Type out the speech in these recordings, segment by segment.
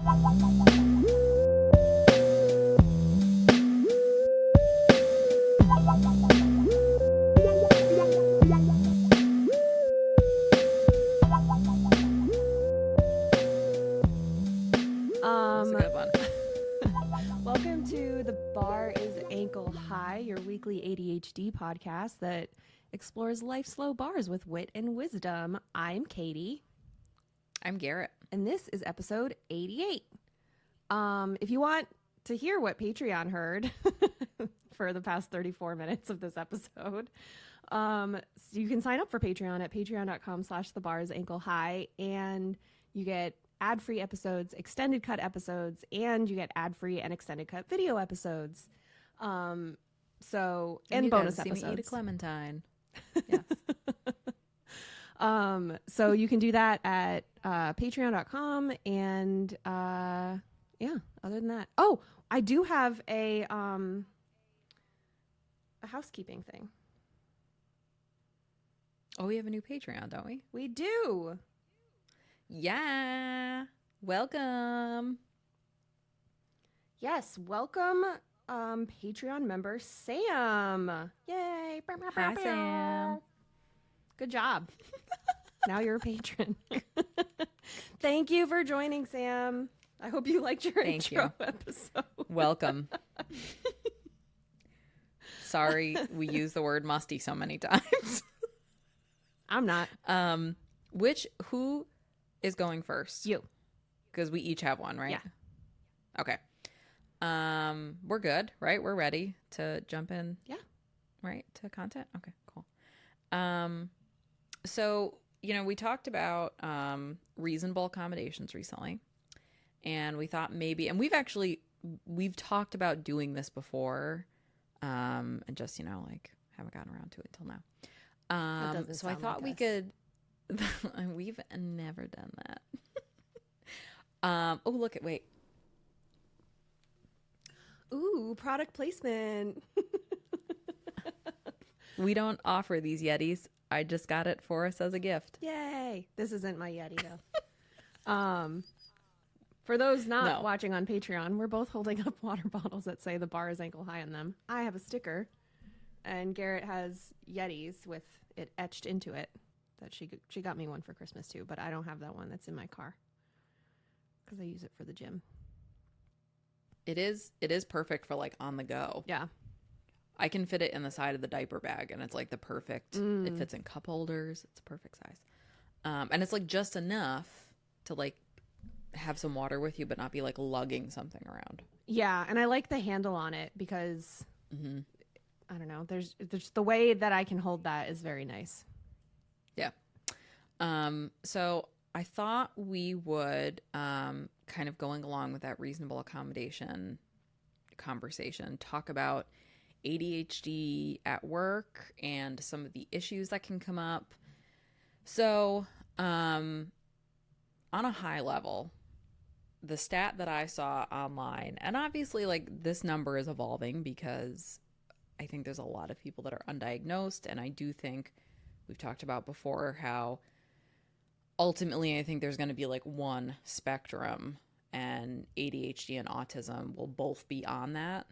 That's a good one. Welcome to The Bar is Ankle High, your weekly ADHD podcast that explores life's low bars with wit and wisdom. I'm Katie. I'm Garrett. And this is episode 88. If you want to hear what Patreon heard for the past 34 minutes of this episode, you can sign up for Patreon at patreon.com/thebarsankle-high, and you get ad-free episodes, extended cut episodes, and you get ad-free and extended cut video episodes. And bonus episodes. See me eat a clementine. Yes. So you can do that at patreon.com, and other than that, I do have a housekeeping thing. Oh, we have a new Patreon, don't we? We do. Yeah. Welcome. Yes, welcome Patreon member Sam. Yay. Hi, Sam. Good job. Now you're a patron. Thank you for joining, Sam. I hope you liked your intro episode. Welcome. Sorry we use the word musty so many times. I'm not. Who is going first? You. Because we each have one, right? Yeah. Okay. We're good, right? We're ready to jump in. Yeah. Right, to content? Okay, cool. So, we talked about reasonable accommodations recently. And we thought maybe, and we've talked about doing this before. And just, haven't gotten around to it till now. So I thought we could. We've never done that. Wait. Ooh, product placement. We don't offer these Yetis. I just got it for us as a gift. Yay. This isn't my Yeti, though. For those not watching on Patreon, we're both holding up water bottles that say The Bar is Ankle High on them. I have a sticker, and Garrett has Yetis with it etched into it. That she got me one for Christmas too, but I don't have that one. That's in my car because I use it for the gym. It is perfect for on the go. Yeah, I can fit it in the side of the diaper bag, and it's the perfect. It fits in cup holders. It's a perfect size, and it's just enough to have some water with you, but not be lugging something around. Yeah, and I like the handle on it because I don't know. There's the way that I can hold that is very nice. Yeah. So I thought we would, kind of going along with that reasonable accommodation conversation, talk about ADHD at work and some of the issues that can come up. So, on a high level, the stat that I saw online, and obviously this number is evolving because I think there's a lot of people that are undiagnosed, and I do think we've talked about before how ultimately I think there's going to be one spectrum, and ADHD and autism will both be on that.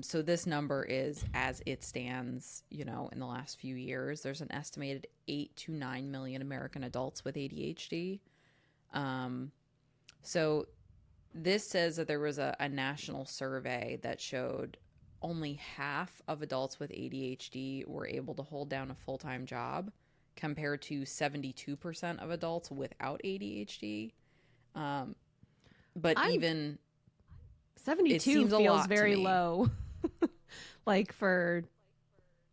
So this number is, as it stands, in the last few years, there's an estimated 8 to 9 million American adults with ADHD. So this says that there was a national survey that showed only half of adults with ADHD were able to hold down a full-time job, compared to 72% of adults without ADHD. But even 72 feels very low. For,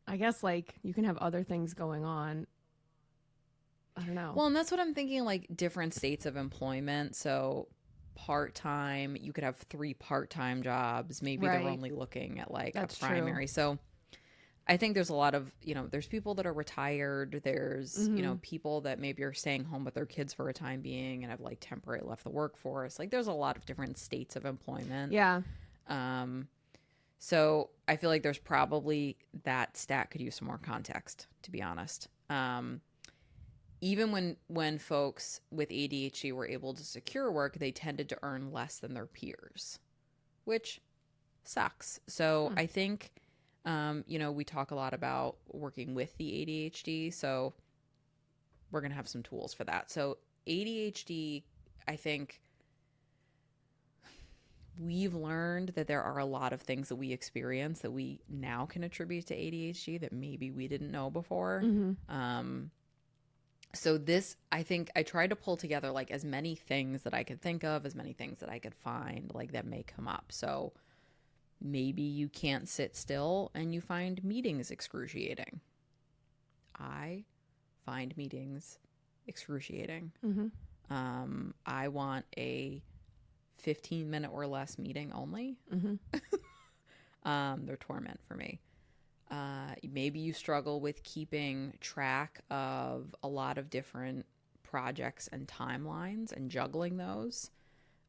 I guess, you can have other things going on. I don't know. Well, and that's what I'm thinking, different states of employment. So part-time, you could have 3 part-time jobs. Maybe they're only looking at That's a primary. True. So I think there's a lot of, there's people that are retired. There's, people that maybe are staying home with their kids for a time being and have temporarily left the workforce. There's a lot of different states of employment. Yeah. So I feel there's probably that stat could use some more context, to be honest. even when folks with ADHD were able to secure work, they tended to earn less than their peers, which sucks. So I think, we talk a lot about working with the ADHD. So we're going to have some tools for that. So ADHD, I think we've learned that there are a lot of things that we experience that we now can attribute to ADHD that maybe we didn't know before. So this, I think I tried to pull together like as many things that I could think of, as many things that I could find like that may come up. So maybe you can't sit still and you find meetings excruciating. I find meetings excruciating. I want a 15-minute or less meeting only. They're torment for me. Maybe you struggle with keeping track of a lot of different projects and timelines and juggling those.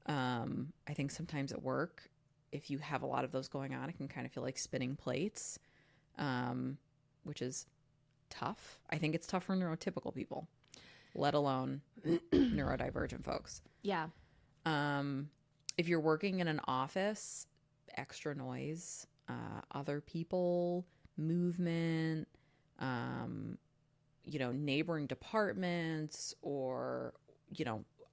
I think sometimes at work, if you have a lot of those going on, it can kind of feel like spinning plates, which is tough. I think it's tough for neurotypical people, let alone neurodivergent folks. Yeah. If you're working in an office, extra noise, other people, movement, neighboring departments, or,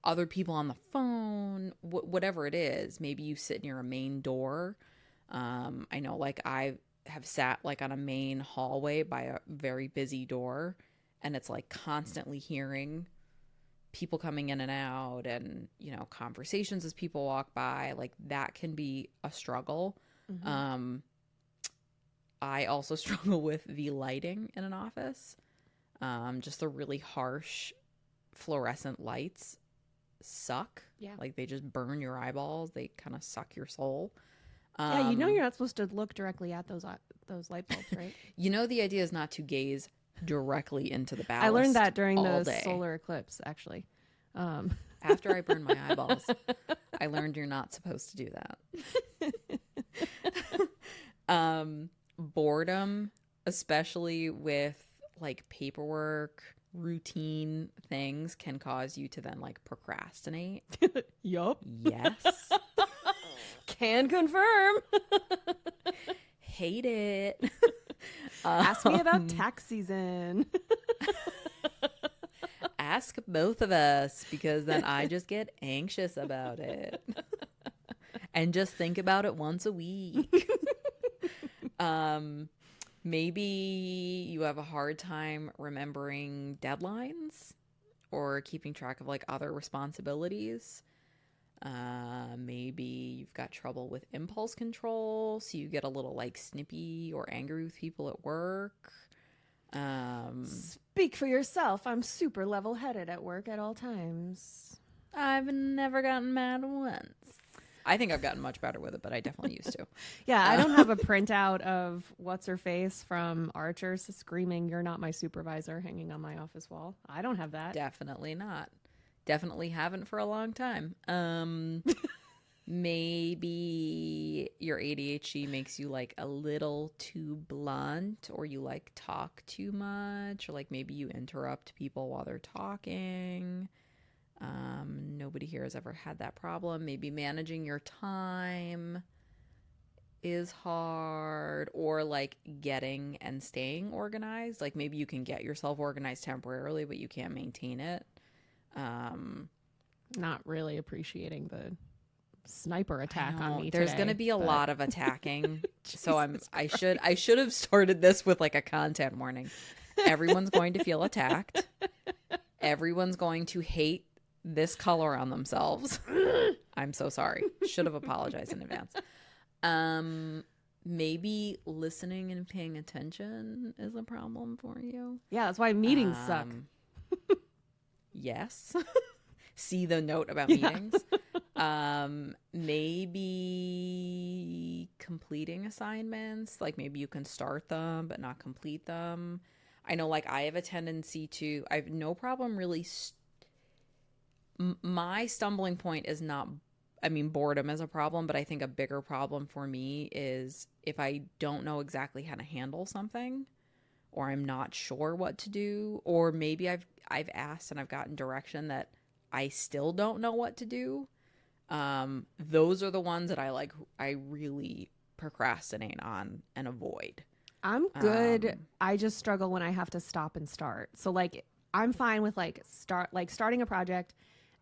other people on the phone, whatever it is. Maybe you sit near a main door. I know, like, I have sat like on a main hallway by a very busy door, and it's like constantly hearing people coming in and out, and conversations as people walk by. Like, that can be a struggle. I also struggle with the lighting in an office. Just the really harsh fluorescent lights suck. Yeah. Like, they just burn your eyeballs. They kind of suck your soul. Yeah, you're not supposed to look directly at those light bulbs, right? The idea is not to gaze directly into the ballast. I learned that during the day. solar eclipse, actually. After I burned my eyeballs, I learned you're not supposed to do that. Boredom, especially with like paperwork, routine things, can cause you to then like procrastinate. Yup. Yes. Can confirm. Hate it. Ask me about tax season. Ask both of us, because then I just get anxious about it and just think about it once a week. Maybe you have a hard time remembering deadlines or keeping track of like other responsibilities. Maybe you've got trouble with impulse control, so you get a little like snippy or angry with people at work. Speak for yourself. I'm super level-headed at work at all times. I've never gotten mad once. I think I've gotten much better with it, but I definitely used to. Yeah, I don't have a printout of what's her face from Archer screaming, "You're not my supervisor," hanging on my office wall. I don't have that. Definitely not. Definitely haven't for a long time. Maybe your ADHD makes you like a little too blunt, or you like talk too much, or like maybe you interrupt people while they're talking. Nobody here has ever had that problem. Maybe managing your time is hard, or like getting and staying organized. Like, maybe you can get yourself organized temporarily, but you can't maintain it. Not really appreciating the sniper attack on me There's today, going to be a lot of attacking. So I should have started this with like a content warning. Everyone's going to feel attacked. Everyone's going to hate this color on themselves. I'm so sorry. Should have apologized in advance. Maybe listening and paying attention is a problem for you. Yeah, that's why meetings suck. Yes. See the note about meetings. Maybe completing assignments. Like, maybe you can start them but not complete them. I know, like, I have a tendency to, I have no problem really. My stumbling point is not, boredom is a problem, but I think a bigger problem for me is if I don't know exactly how to handle something, or I'm not sure what to do, or maybe I've asked and I've gotten direction that I still don't know what to do. Those are the ones that I really procrastinate on and avoid. I'm good. I just struggle when I have to stop and start. So like I'm fine with starting a project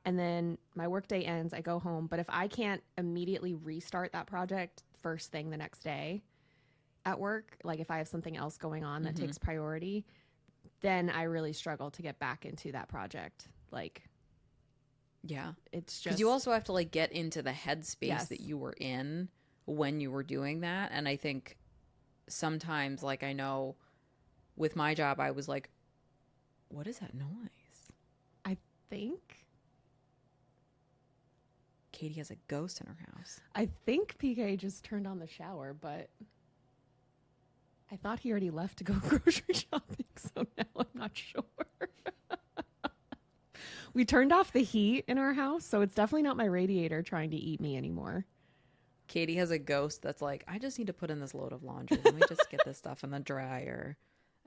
and then my workday ends, I go home. But if I can't immediately restart that project first thing the next day at work, like if I have something else going on that takes priority, then I really struggle to get back into that project. Like, yeah, it's just, because you also have to like get into the headspace that you were in when you were doing that. And I think sometimes, like, I know with my job, I was like, what is that noise? I think Katie has a ghost in her house. I think PK just turned on the shower, but I thought he already left to go grocery shopping, so now I'm not sure. We turned off the heat in our house, so it's definitely not my radiator trying to eat me anymore. Katie has a ghost that's like, I just need to put in this load of laundry. Let me just get this stuff in the dryer.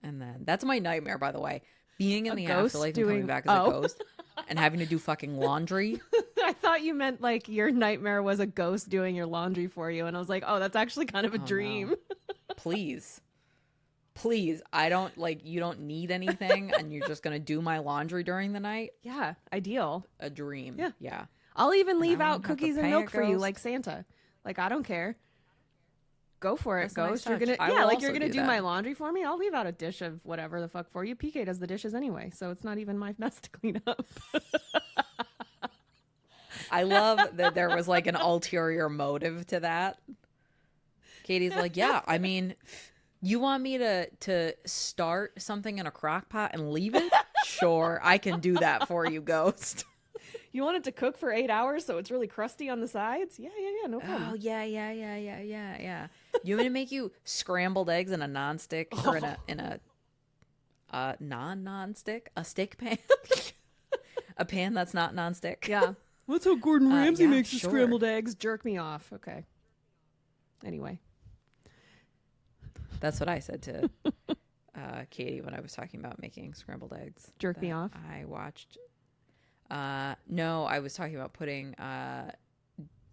And then that's my nightmare, by the way. Being in the afterlife and coming back as a ghost and having to do fucking laundry. I thought you meant like your nightmare was a ghost doing your laundry for you. And I was like, oh, that's actually kind of a dream. No. Please. I don't you don't need anything and you're just going to do my laundry during the night. Yeah. Ideal. A dream. Yeah. I'll even leave out cookies and milk for you like Santa. Like, I don't care. Go for it, ghost. You're gonna you're gonna do my laundry for me. I'll leave out a dish of whatever the fuck for you. PK does the dishes anyway, so it's not even my mess to clean up. I love that there was like an ulterior motive to that. Katie's like, yeah, I mean, you want me to start something in a crock pot and leave it? Sure, I can do that for you, ghost. You want it to cook for 8 hours so it's really crusty on the sides? Yeah, no problem. Oh, yeah. You want me to make you scrambled eggs in a nonstick or in a non-nonstick? A stick pan? A pan that's not nonstick? Yeah. That's how Gordon Ramsay makes his scrambled eggs. Jerk me off. Okay. Anyway. That's what I said to Katie when I was talking about making scrambled eggs. Jerk me off? I watched... no, I was talking about putting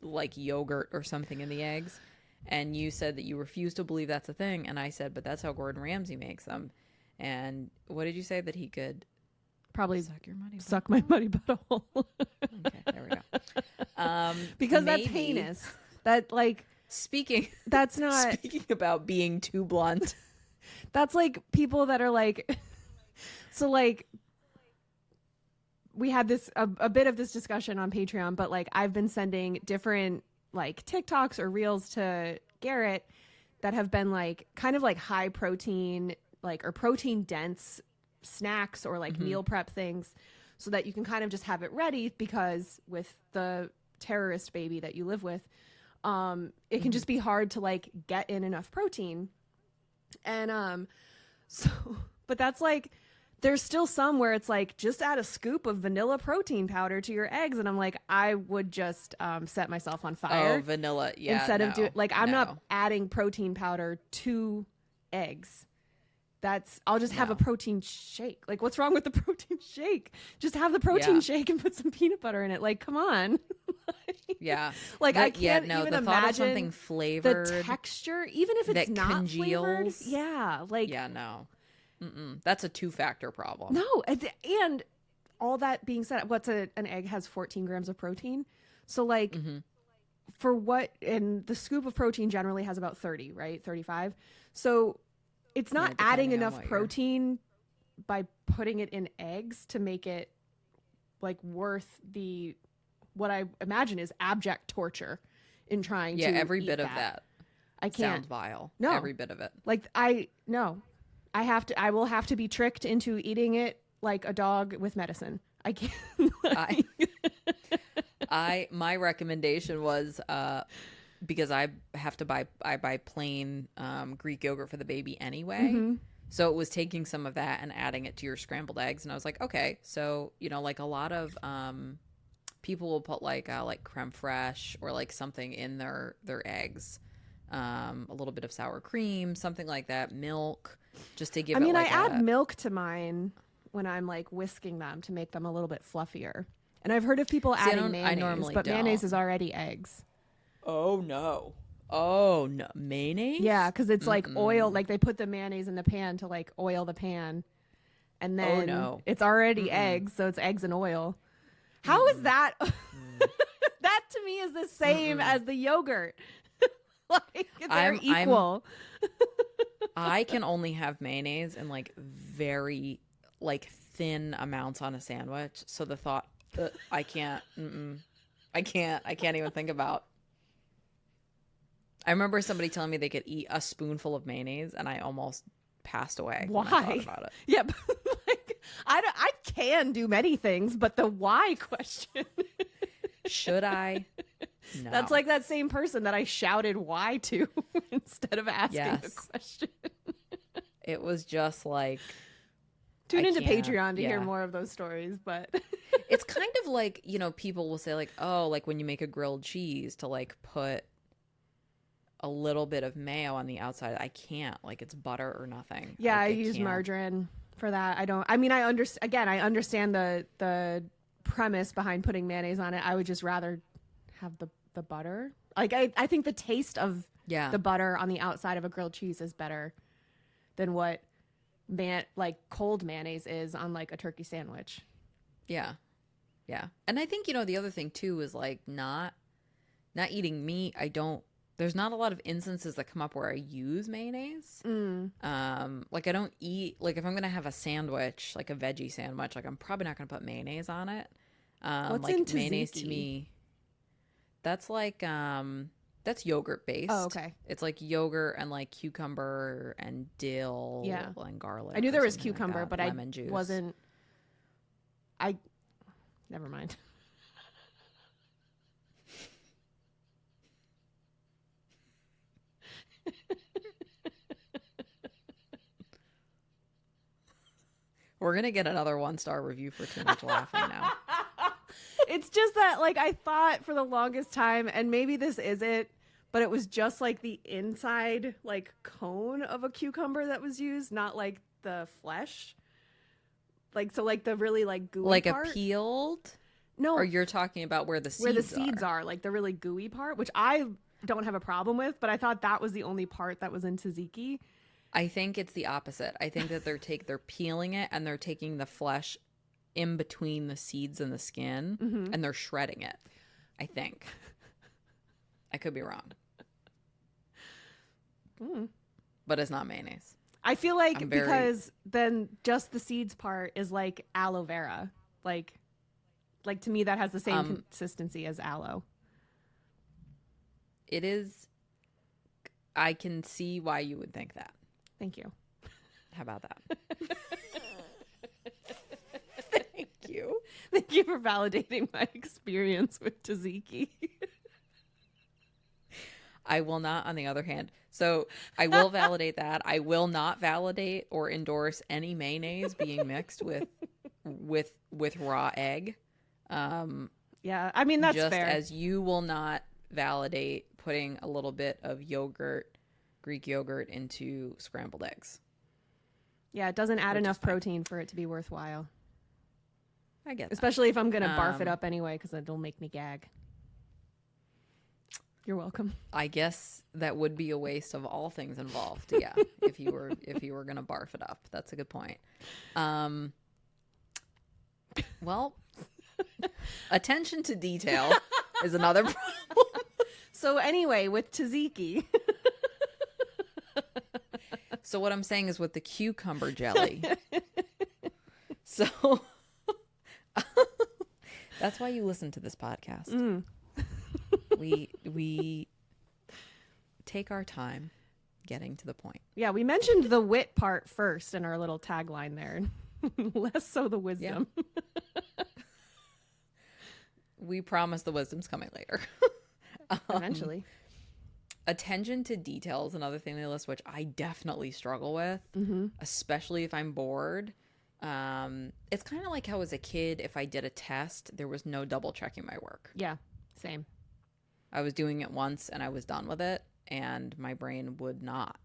like yogurt or something in the eggs, and you said that you refuse to believe that's a thing, and I said, but that's how Gordon Ramsay makes them. And what did you say? That he could probably suck my muddy butthole. Okay, there we go. Because that's heinous. That like that's not speaking about being too blunt. That's like people that are like so like we had this a bit of this discussion on Patreon, but like I've been sending different like TikToks or reels to Garrett that have been like kind of like high protein, like or protein dense snacks or like meal prep things so that you can kind of just have it ready, because with the terrorist baby that you live with, it can just be hard to like get in enough protein. And so but that's like, there's still some where it's like, just add a scoop of vanilla protein powder to your eggs. And I'm like, I would just set myself on fire. Oh, vanilla. Yeah. Instead of doing, like, I'm not adding protein powder to eggs. I'll just have a protein shake. Like, what's wrong with the protein shake? Just have the protein shake and put some peanut butter in it. Like, come on. Like, I can't even the thought of something flavored. The texture, even if it's not congeals. Flavored. Yeah. Like, yeah, no. That's a 2-factor problem. No, and all that being said, an egg has 14 grams of protein. So like for what, and the scoop of protein generally has about 30, right? 35. So it's not adding enough protein by putting it in eggs to make it like worth what I imagine is abject torture in trying to every eat bit of that. I can't. Sounds vile. No. Every bit of it. Like I will have to be tricked into eating it like a dog with medicine. I can't. My recommendation was, because I buy plain Greek yogurt for the baby anyway. So it was taking some of that and adding it to your scrambled eggs. And I was like, okay, so, like a lot of people will put like creme fraiche or like something in their eggs. a little bit of sour cream, something like that, milk, just to give I mean, it like I add milk to mine when I'm like whisking them to make them a little bit fluffier. And I've heard of people adding mayonnaise, I normally but don't. mayonnaise is already eggs. Oh no. Oh no, mayonnaise? Yeah, because it's like oil. Like they put the mayonnaise in the pan to like oil the pan, and then it's already eggs, so it's eggs and oil. How is that? That to me is the same as the yogurt. Like they're equal. I can only have mayonnaise in like very like thin amounts on a sandwich. So the thought I can't even think about. I remember somebody telling me they could eat a spoonful of mayonnaise, and I almost passed away. Why? When I thought about it. Yeah, but like, I can do many things, but the why question. Should I? No. That's like that same person that I shouted why to instead of asking the question. It was just like... Tune into Patreon to hear more of those stories, but... It's kind of like, you know, people will say like, oh, like when you make a grilled cheese to like put a little bit of mayo on the outside. I can't. Like it's butter or nothing. Yeah, like, I use margarine for that. I understand the premise behind putting mayonnaise on it. I would just rather have the butter. Like I think the taste of the butter on the outside of a grilled cheese is better than what like cold mayonnaise is on like a turkey sandwich. Yeah. Yeah. And I think, you know, the other thing too is like not eating meat. There's not a lot of instances that come up where I use mayonnaise. Like I don't eat, like if I'm going to have a sandwich, like a veggie sandwich, like I'm probably not going to put mayonnaise on it. What's like in tzatziki? Mayonnaise to me, that's like, that's yogurt based. Oh, okay. It's like yogurt and like cucumber and dill and garlic. I knew there was cucumber, like but lemon juice. Never mind. We're going to get another 1-star review for too much laughing now. It's just that, like, I thought for the longest time, and maybe this is it, but it was just like the inside, like, cone of a cucumber that was used, not like the flesh. Like, so like the really like gooey like part. A peeled? No. Or you're talking about where the seeds are, like the really gooey part, which I don't have a problem with, but I thought that was the only part that was in tzatziki. I think it's the opposite. I think that they're peeling it and they're taking the flesh in between the seeds and the skin and they're shredding it. I think. I could be wrong. But it's not mayonnaise. I feel like because then just the seeds part is like aloe vera. Like to me that has the same consistency as aloe. It is. I can see why you would think that. Thank you. How about that? Thank you. Thank you for validating my experience with tzatziki. I will not, on the other hand. So I will validate that. I will not validate or endorse any mayonnaise being mixed with raw egg. Yeah, I mean, that's just fair. As you will not validate putting a little bit of yogurt, Greek yogurt, into scrambled eggs. Yeah, it doesn't add enough protein for it to be worthwhile. I get that. Especially if I'm going to barf it up anyway, because it'll make me gag. You're welcome. I guess that would be a waste of all things involved. Yeah, if you were going to barf it up. That's a good point. Well, attention to detail is another problem. So anyway, with tzatziki. So what I'm saying is with the cucumber jelly. So that's why you listen to this podcast. We take our time getting to the point. Yeah, we mentioned the wit part first in our little tagline there. Less so the wisdom. Yeah. We promise the wisdom's coming later. Eventually. Attention to detail is another thing they list, which I definitely struggle with, especially if I'm bored. It's kind of like how as a kid, if I did a test, there was no double checking my work. Yeah, same. I was doing it once and I was done with it. and my brain would not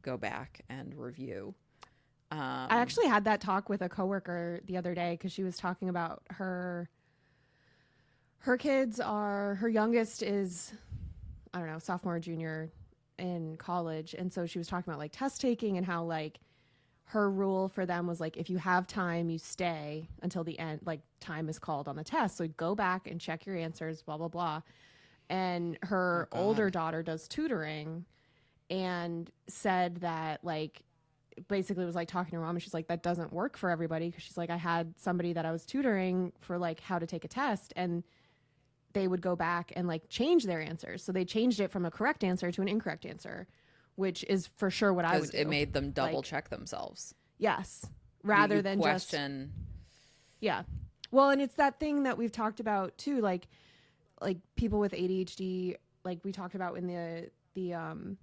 go back and review. I actually had that talk with a coworker the other day because she was talking about her kids are, her youngest is, I don't know, sophomore or junior in college. And so she was talking about like test taking and how like her rule for them was like, if you have time, you stay until the end, like time is called on the test. So go back and check your answers, blah, blah, blah. And her older daughter does tutoring and said that like, basically was like talking to her mom and she's like, that doesn't work for everybody. Cause she's like, I had somebody that I was tutoring for like how to take a test and they would go back and like change their answers. So they changed it from a correct answer to an incorrect answer, which is for sure what I would do. It made them double check themselves. Yes. Rather than question. Yeah. Well, and it's that thing that we've talked about too, like people with ADHD, like we talked about in the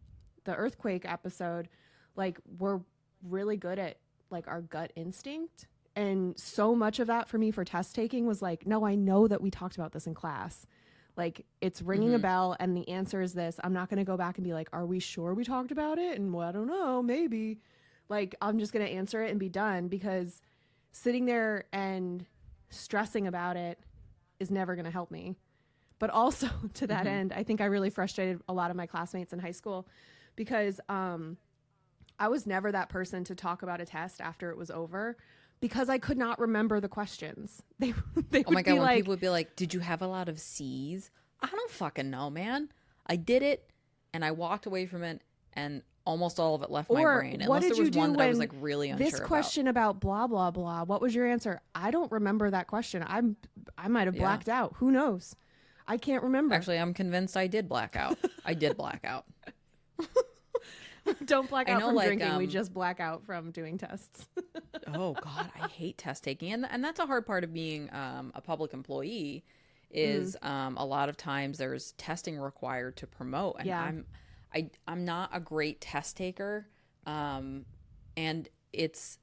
earthquake episode, like we're really good at like our gut instinct. And so much of that for me for test taking was like, no, I know that we talked about this in class. Like it's ringing a bell and the answer is this. I'm not going to go back and be like, are we sure we talked about it? And well, I don't know, maybe. Like I'm just going to answer it and be done, because sitting there and stressing about it is never going to help me. But also to that end, I think I really frustrated a lot of my classmates in high school because I was never that person to talk about a test after it was over because I could not remember the questions. They oh my God, when like, people would be like, did you have a lot of C's? I don't fucking know, man. I did it and I walked away from it and almost all of it left my brain. What Unless did there was you one do that I was like really unsure this question about blah, blah, blah. What was your answer? I don't remember that question. I might have blacked out. Who knows? I can't remember. Actually, I'm convinced I did black out. I did black out. Don't black out from drinking. We just black out from doing tests. Oh God, I hate test taking, and that's a hard part of being a public employee. Is a lot of times there's testing required to promote, and I'm not a great test taker, and it's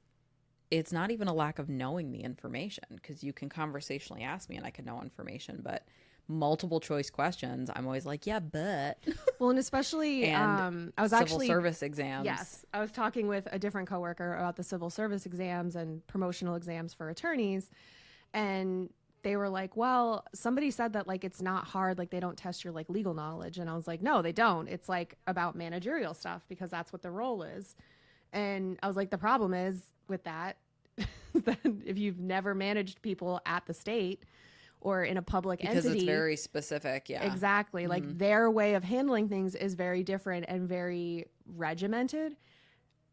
not even a lack of knowing the information, because you can conversationally ask me and I can know information, but multiple choice questions, I'm always like, yeah, but. Well, and especially, and I was civil actually service exams. Yes, I was talking with a different coworker about the civil service exams and promotional exams for attorneys, and they were like, well, somebody said that like it's not hard, like they don't test your like legal knowledge, and I was like, no, they don't. It's like about managerial stuff because that's what the role is. And I was like, the problem is with that, that if you've never managed people at the state or in a public entity. Because it's very specific, yeah. Exactly. Like their way of handling things is very different and very regimented.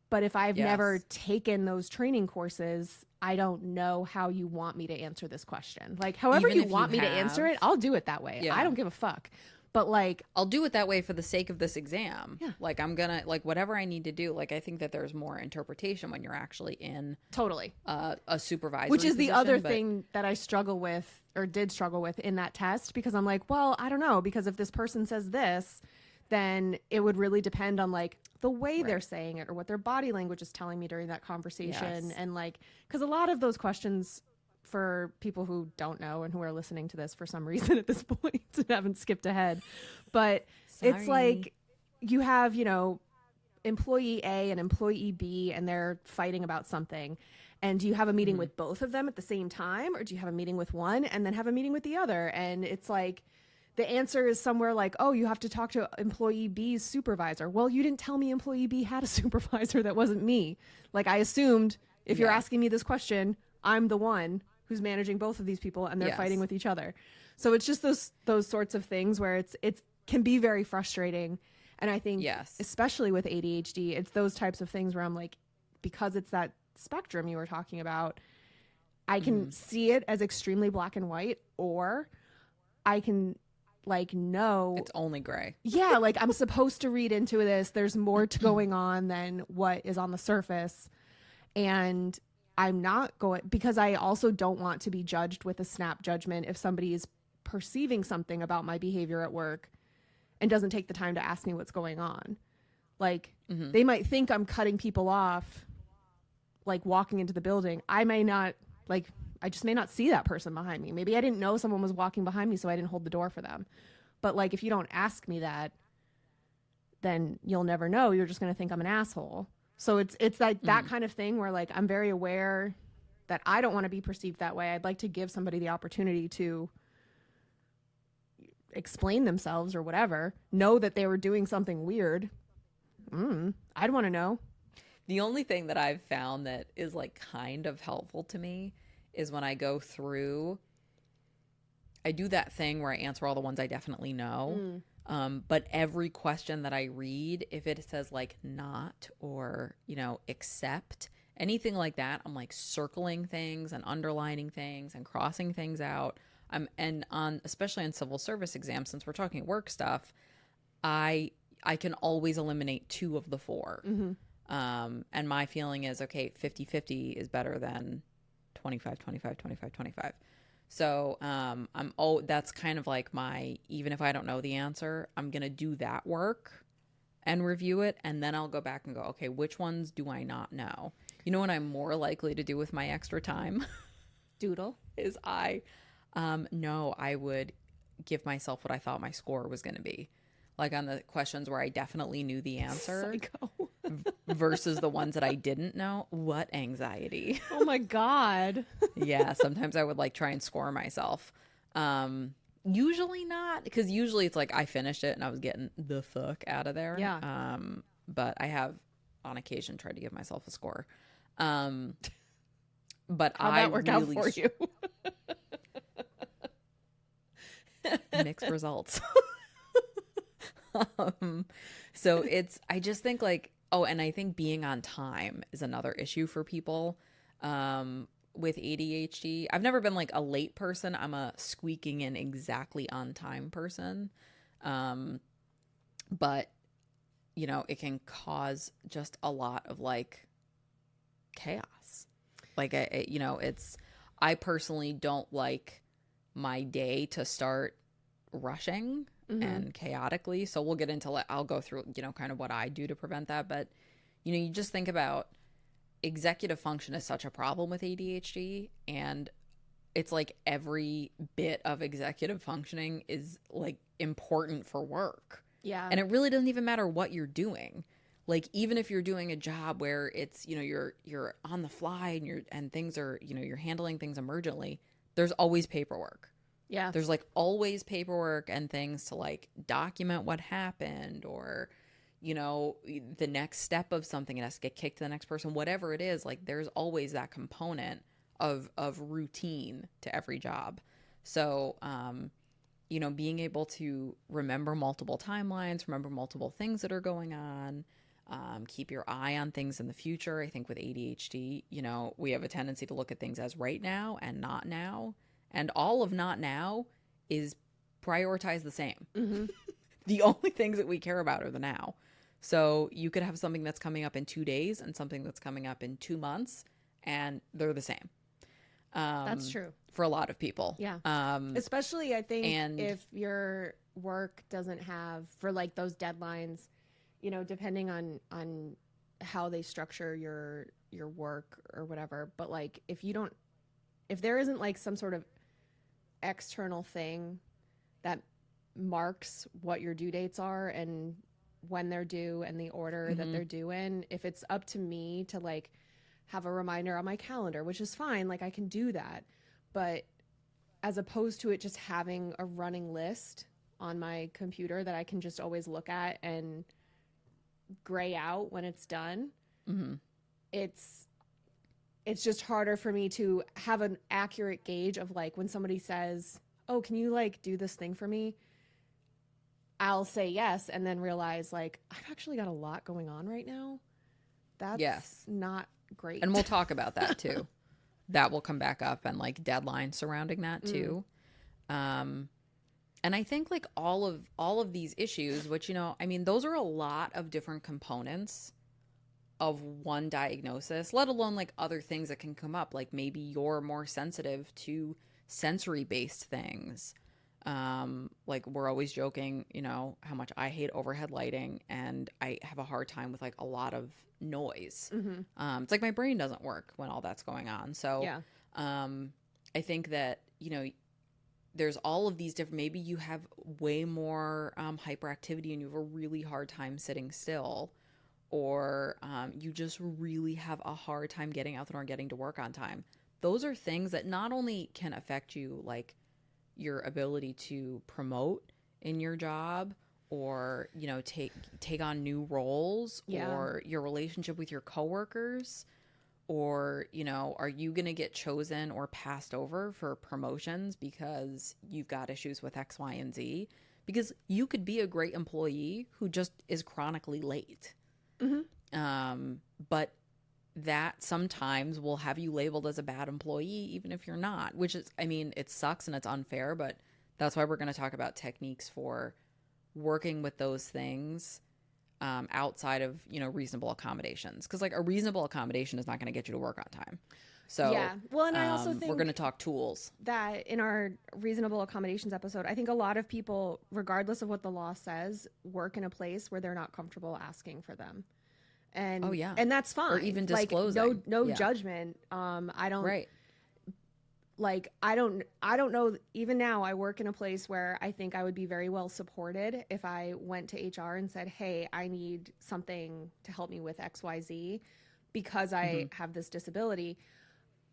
But if I've never taken those training courses, I don't know how you want me to answer this question. Like however you want me to answer it, I'll do it that way. I don't give a fuck. But like, I'll do it that way for the sake of this exam. Yeah. Like I'm gonna, like whatever I need to do. Like I think that there's more interpretation when you're actually in totally a supervisory which is the position, other thing that I struggle with or did struggle with in that test, because I'm like, well, I don't know, because if this person says this, then it would really depend on like the way they're saying it or what their body language is telling me during that conversation. Yes. And like, because a lot of those questions, for people who don't know and who are listening to this for some reason at this point and haven't skipped ahead, but it's like you have, you know, employee A and employee B and they're fighting about something. And do you have a meeting with both of them at the same time, or do you have a meeting with one and then have a meeting with the other? And it's like, the answer is somewhere like, oh, you have to talk to employee B's supervisor. Well, you didn't tell me employee B had a supervisor. That wasn't me. Like I assumed if you're asking me this question, I'm the one who's managing both of these people and they're fighting with each other. So it's just those sorts of things where it can be very frustrating. And I think especially with ADHD, it's those types of things where I'm like, because it's that spectrum you were talking about, I can see it as extremely black and white, or I can like know it's only gray. Yeah, like I'm supposed to read into this. There's more to going on than what is on the surface. And I'm not going, because I also don't want to be judged with a snap judgment if somebody is perceiving something about my behavior at work and doesn't take the time to ask me what's going on. Like they might think I'm cutting people off, like walking into the building. I may not, like, I just may not see that person behind me. Maybe I didn't know someone was walking behind me, so I didn't hold the door for them. But like, if you don't ask me that, then you'll never know. You're just going to think I'm an asshole. So it's like that kind of thing where like I'm very aware that I don't want to be perceived that way. I'd like to give somebody the opportunity to explain themselves or whatever, know that they were doing something weird. I'd want to know. The only thing that I've found that is like kind of helpful to me is when I go through, I do that thing where I answer all the ones I definitely know. But every question that I read, if it says like not or, you know, accept, anything like that, I'm like circling things and underlining things and crossing things out. And on, especially on civil service exams, since we're talking work stuff, I can always eliminate 2 of the 4. And my feeling is, okay, 50-50 is better than 25-25-25-25. So that's kind of like my, even if I don't know the answer, I'm going to do that work and review it. And then I'll go back and go, okay, which ones do I not know? You know what I'm more likely to do with my extra time? Doodle. Is I would give myself what I thought my score was going to be. Like on the questions where I definitely knew the answer versus the ones that I didn't know. What anxiety. Oh my God. Yeah. Sometimes I would like try and score myself. Usually not, because usually it's like I finished it and I was getting the fuck out of there. Yeah. But I have on occasion tried to give myself a score. But how'd that work out for you? Mixed results. So I just think like, and I think being on time is another issue for people with ADHD. I've never been like a late person. I'm a squeaking in exactly on time person. But you know, it can cause just a lot of like chaos. Like I personally don't like my day to start rushing and chaotically. So we'll get into, I'll go through, you know, kind of what I do to prevent that. But, you know, you just think about executive function is such a problem with ADHD. And it's like every bit of executive functioning is like important for work. Yeah. And it really doesn't even matter what you're doing. Like, even if you're doing a job where it's, you know, you're on the fly and things are, you know, you're handling things emergently, there's always paperwork. Yeah. There's like always paperwork and things to like document what happened, or, you know, the next step of something, it has to get kicked to the next person, whatever it is. Like, there's always that component of routine to every job. So, you know, being able to remember multiple timelines, remember multiple things that are going on, keep your eye on things in the future. I think with ADHD, you know, we have a tendency to look at things as right now and not now. And all of not now is prioritized the same. The only things that we care about are the now. So you could have something that's coming up in 2 days and something that's coming up in 2 months, and they're the same. That's true. For a lot of people. Yeah. Especially, I think, if your work doesn't have, for like those deadlines, you know, depending on how they structure your work or whatever. But like, if there isn't like some sort of external thing that marks what your due dates are and when they're due and the order that they're due in, if it's up to me to like have a reminder on my calendar, which is fine, like I can do that, but as opposed to it just having a running list on my computer that I can just always look at and gray out when it's done, it's just harder for me to have an accurate gauge of like when somebody says, oh, can you like do this thing for me? I'll say yes and then realize like I've actually got a lot going on right now. That's not great. And we'll talk about that too. That will come back up, and like deadlines surrounding that too. And I think like all of these issues, which, you know, I mean, those are a lot of different components of one diagnosis, let alone like other things that can come up. Like maybe you're more sensitive to sensory based things. Like we're always joking, you know, how much I hate overhead lighting, and I have a hard time with like a lot of noise. It's like my brain doesn't work when all that's going on. So, I think that, you know, there's all of these different, maybe you have way more hyperactivity and you have a really hard time sitting still, or you just really have a hard time getting out the door and getting to work on time. Those are things that not only can affect you, like your ability to promote in your job, or, you know, take on new roles, or your relationship with your coworkers, or, you know, are you going to get chosen or passed over for promotions because you've got issues with X, Y, and Z? Because you could be a great employee who just is chronically late. But that sometimes will have you labeled as a bad employee, even if you're not, which is, I mean, it sucks and it's unfair, but that's why we're going to talk about techniques for working with those things outside of, you know, reasonable accommodations. Because like a reasonable accommodation is not going to get you to work on time. So yeah, well, and I also think we're going to talk tools. That in our reasonable accommodations episode, I think a lot of people, regardless of what the law says, work in a place where they're not comfortable asking for them. And and that's fine. Or even disclosing. Like, no judgment. I don't right. Like I don't know. Even now, I work in a place where I think I would be very well supported if I went to HR and said, "Hey, I need something to help me with XYZ because I have this disability."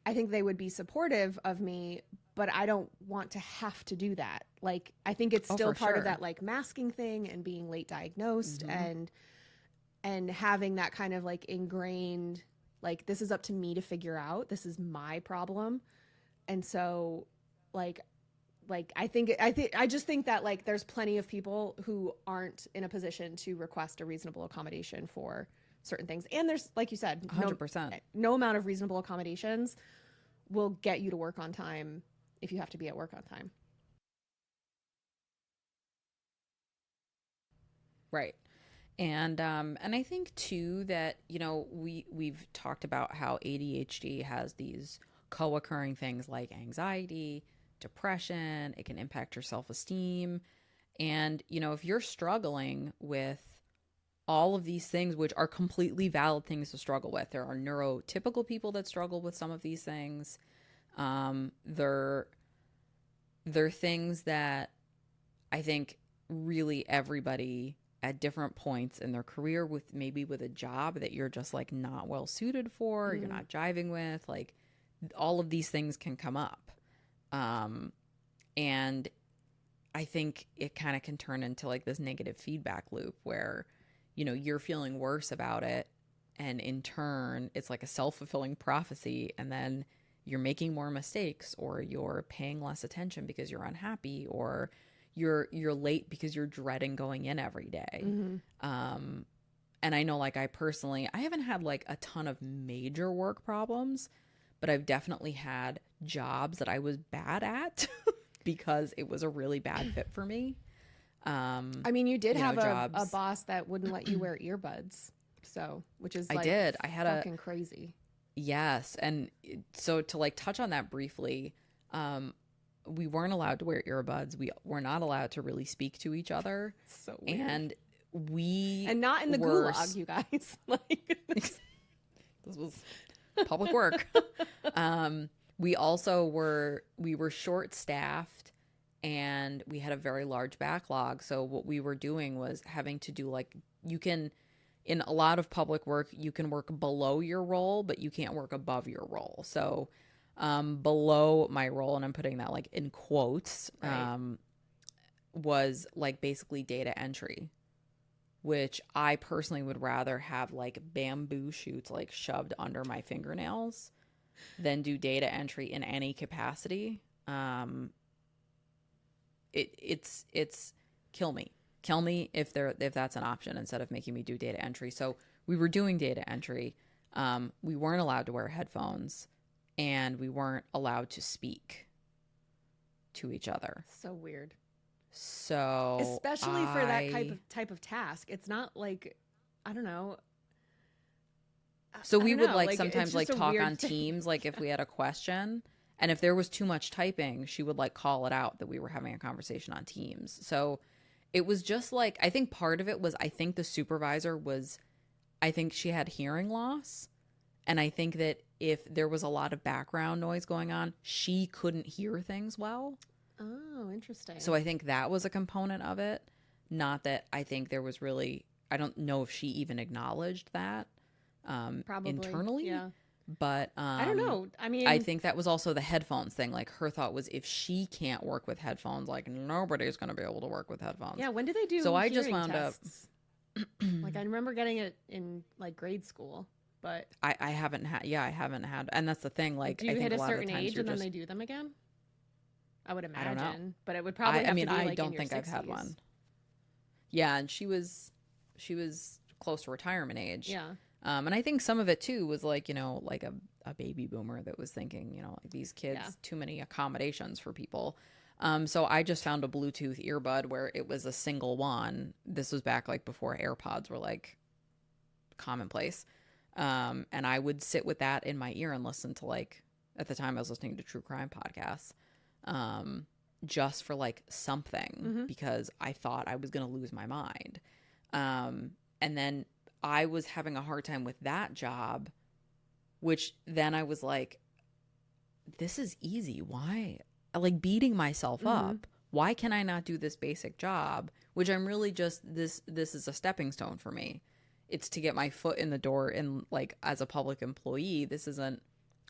I think they would be supportive of me, but I don't want to have to do that. Like, I think it's still part of that like masking thing and being late diagnosed and having that kind of like ingrained, like, this is up to me to figure out. This is my problem. And so like I just think that like there's plenty of people who aren't in a position to request a reasonable accommodation for certain things. And there's, like you said, 100%. No amount of reasonable accommodations will get you to work on time if you have to be at work on time. Right. And I think too that, you know, we've talked about how ADHD has these co-occurring things like anxiety, depression. It can impact your self-esteem. And, you know, if you're struggling with all of these things, which are completely valid things to struggle with, there are neurotypical people that struggle with some of these things. They're things that I think really everybody at different points in their career, with maybe with a job that you're just like not well suited for, you're not jiving with, like all of these things can come up. And I think it kind of can turn into like this negative feedback loop where, you know, you're feeling worse about it. And in turn, it's like a self-fulfilling prophecy. And then you're making more mistakes, or you're paying less attention because you're unhappy, or you're late because you're dreading going in every day. And I know, like, I haven't had like a ton of major work problems, but I've definitely had jobs that I was bad at because it was a really bad fit for me. I mean, you did have a boss that wouldn't let you wear earbuds. So, which is like, I had fucking crazy. Yes. And so to like touch on that briefly, we weren't allowed to wear earbuds. We were not allowed to really speak to each other. So weird. And not in the gulag, you guys. Like, this was public work. We were short staffed and we had a very large backlog. So what we were doing was having to do, like, in a lot of public work, you can work below your role, but you can't work above your role. So below my role, and I'm putting that like in quotes, was like basically data entry, which I personally would rather have like bamboo shoots like shoved under my fingernails than do data entry in any capacity. It's kill me if that's an option, instead of making me do data entry. So we were doing data entry. We weren't allowed to wear headphones, and we weren't allowed to speak to each other. So weird. So especially for that type of task, it's not like, I don't know. So we would like sometimes like talk on Teams, like if we had a question, and if there was too much typing, she would like call it out that we were having a conversation on Teams. So it was just like, I think part of it was, I think the supervisor I think she had hearing loss. And I think that if there was a lot of background noise going on, she couldn't hear things well. Oh, interesting. So I think that was a component of it. Not that I think there was really, I don't know if she even acknowledged that Probably internally. Yeah. But I don't know. I mean, I think that was also the headphones thing. Like her thought was if she can't work with headphones, like nobody's going to be able to work with headphones. yeah. When did they do? So I just hearing wound tests? Like I remember getting it in like grade school, but I haven't had. Yeah, I haven't had. And that's the thing. Like do you I think hit a a lot of the certain times age you're and then just, they do them again? I would I don't know. imagine, but it would probably have I mean, to be like I don't in your think I've 60s. had one. Yeah, and she was close to retirement age. Yeah. And I think some of it too was like, you know, like a baby boomer that was thinking, you know, like these kids, too many accommodations for people. So I just found a Bluetooth earbud where it was a single one. This was back like before AirPods were like commonplace. And I would sit with that in my ear and listen to like, at the time I was listening to true crime podcasts, just for like something because I thought I was going to lose my mind. And then I was having a hard time with that job, which then I was like, this is easy. Why? Like beating myself up. Why can I not do this basic job? Which I'm really just, this is a stepping stone for me. It's to get my foot in the door and like as a public employee, this isn't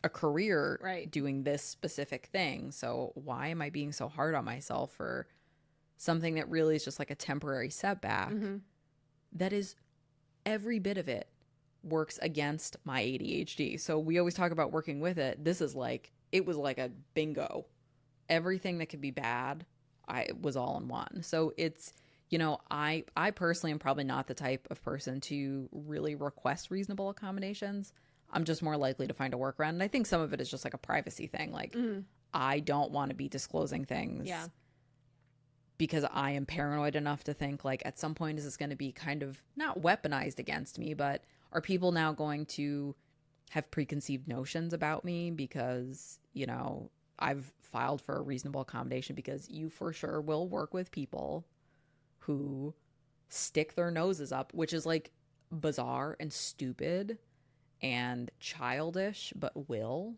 a career doing this specific thing. So why am I being so hard on myself for something that really is just like a temporary setback that is every bit of it works against my ADHD. So we always talk about working with it. This is like, it was like a bingo. Everything that could be bad, I was all in one. So it's, you know, I personally am probably not the type of person to really request reasonable accommodations. I'm just more likely to find a workaround. And I think some of it is just like a privacy thing. Like I don't want to be disclosing things because I am paranoid enough to think like at some point is this going to be kind of not weaponized against me, but are people now going to have preconceived notions about me because, you know, I've filed for a reasonable accommodation because you for sure will work with people who stick their noses up, which is like bizarre and stupid and childish, but will.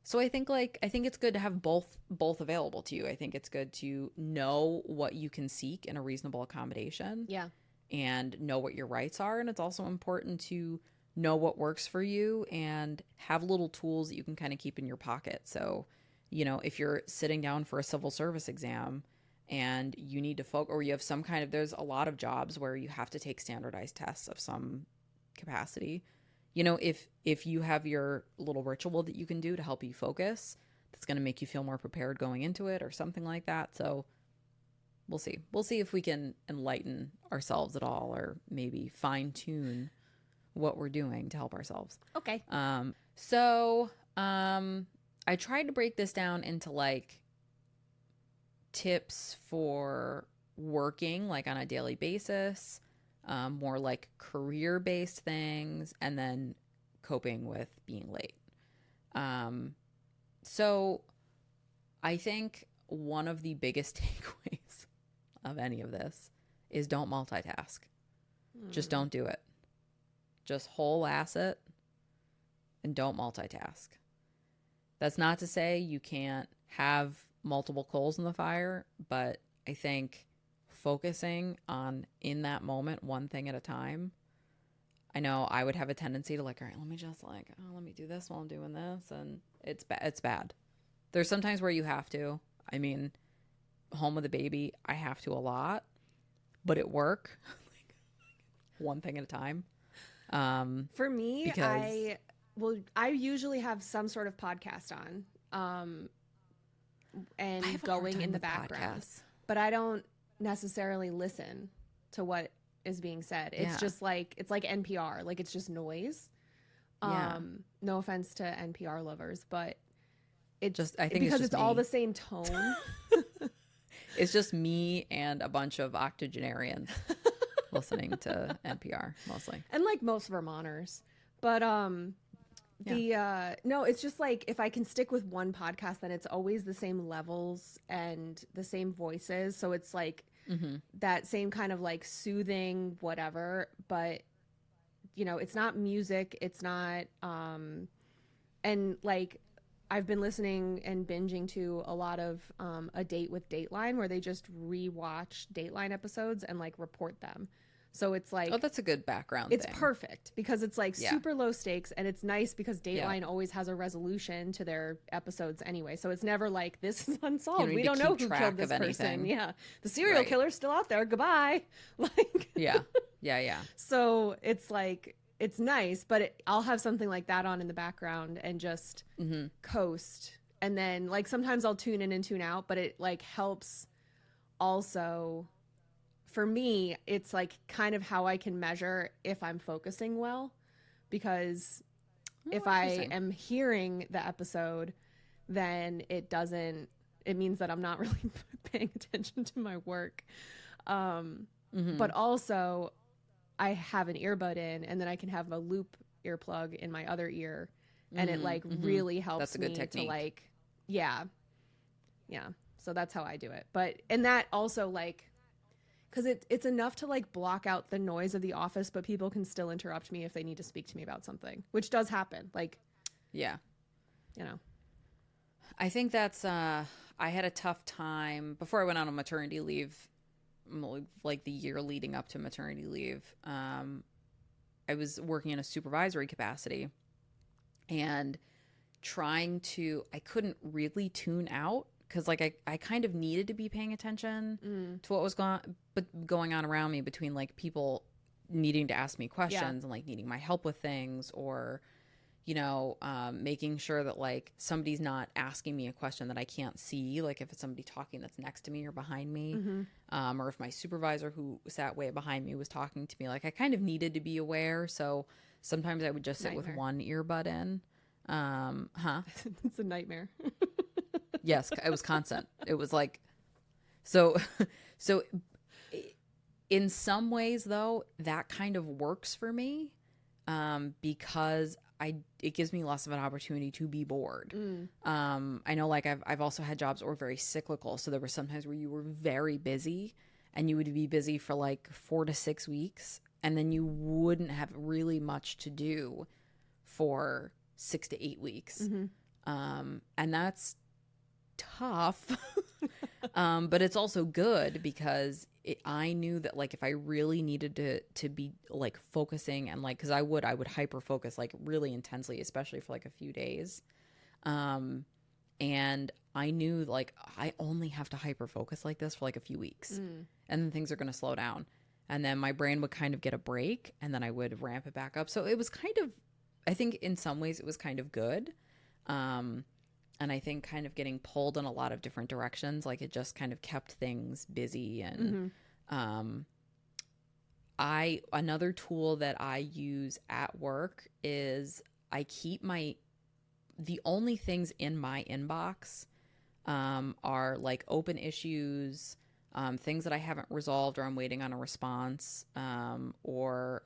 So I think it's good to have both available to you. I think it's good to know what you can seek in a reasonable accommodation. Yeah. And know what your rights are. And it's also important to know what works for you and have little tools that you can kind of keep in your pocket. So, you know, if you're sitting down for a civil service exam and you need to focus, or you have some kind of, there's a lot of jobs where you have to take standardized tests of some capacity. You know, if you have your little ritual that you can do to help you focus, that's going to make you feel more prepared going into it or something like that. So we'll see. We'll see if we can enlighten ourselves at all or maybe fine tune what we're doing to help ourselves. Okay. So I tried to break this down into like tips for working like on a daily basis, more like career-based things, and then coping with being late. So I think one of the biggest takeaways of any of this is don't multitask. Just don't do it. Just whole ass it and don't multitask. That's not to say you can't have multiple coals in the fire, but I think focusing on in that moment one thing at a time. I know I would have a tendency to like, all right, let me just like, oh, let me do this while I'm doing this, and it's bad. There's sometimes where you have to. I mean, home with a baby, I have to a lot, but at work, like, one thing at a time. For me, because I usually have some sort of podcast on, and going in the background, but I don't necessarily listen to what is being said. It's just like, it's like NPR, like it's just noise. No offense to NPR lovers, but it just, I think because it's all the same tone. It's just me and a bunch of octogenarians listening to NPR mostly. And like most Vermonters. But no, it's just like if I can stick with one podcast, then it's always the same levels and the same voices. So it's like that same kind of like soothing whatever, but you know, it's not music, it's not and like I've been listening and binging to a lot of A Date with Dateline, where they just rewatch Dateline episodes and like report them. So it's like, oh, that's a good background it's thing. perfect because it's like super low stakes, and it's nice because Dateline always has a resolution to their episodes anyway. So it's never like, this is unsolved. We don't know who killed this person. Yeah. The serial killer's still out there. Goodbye. Like, yeah. So it's like, it's nice, but I'll have something like that on in the background and just coast. And then like sometimes I'll tune in and tune out, but it like helps also. For me, it's like kind of how I can measure if I'm focusing well, because if I am hearing the episode, then it means that I'm not really paying attention to my work. But also I have an earbud in, and then I can have a loop earplug in my other ear, and it like really helps me to like, yeah. So that's how I do it. And that also like, because it's enough to like block out the noise of the office, but people can still interrupt me if they need to speak to me about something, which does happen. Like, yeah, you know, I think that's, I had a tough time before I went on maternity leave, like the year leading up to maternity leave. I was working in a supervisory capacity and I couldn't really tune out. Because like I kind of needed to be paying attention to what was going on around me, between like people needing to ask me questions and like needing my help with things, or making sure that like somebody's not asking me a question that I can't see, like if it's somebody talking that's next to me or behind me, or if my supervisor who sat way behind me was talking to me. Like I kind of needed to be aware, so sometimes I would just sit with one earbud in. It's a nightmare. Yes, it was constant. It was like, so in some ways though, that kind of works for me, because it gives me less of an opportunity to be bored. I know like I've also had jobs that were very cyclical. So there were some times where you were very busy and you would be busy for like 4 to 6 weeks, and then you wouldn't have really much to do for 6 to 8 weeks. And that's tough. But it's also good because I knew that like if I really needed to be like focusing and like, because I would hyper focus like really intensely, especially for like a few days, and I knew like I only have to hyper focus like this for like a few weeks, and then things are going to slow down, and then my brain would kind of get a break, and then I would ramp it back up. So it was kind of, I think in some ways it was kind of good. And I think kind of getting pulled in a lot of different directions, like it just kind of kept things busy. And another tool that I use at work is I keep the only things in my inbox are like open issues, things that I haven't resolved or I'm waiting on a response, or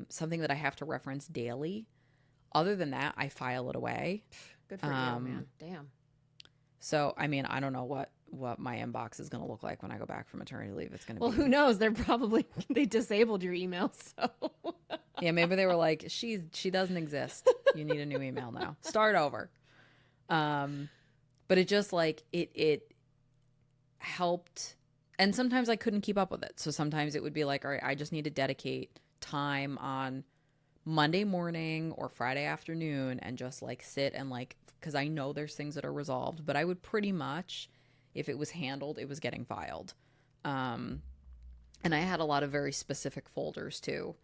something that I have to reference daily. Other than that, I file it away. Good for you, man. Damn. So, I mean, I don't know what my inbox is going to look like when I go back from maternity leave. It's going to be... Well, who knows? They disabled your email, so... Yeah, maybe they were like, she doesn't exist. You need a new email now. Start over. But it just like, it helped. And sometimes I couldn't keep up with it. So sometimes it would be like, all right, I just need to dedicate time on Monday morning or Friday afternoon and just like sit and like, because I know there's things that are resolved, but I would pretty much, if it was handled, it was getting filed. And I had a lot of very specific folders too.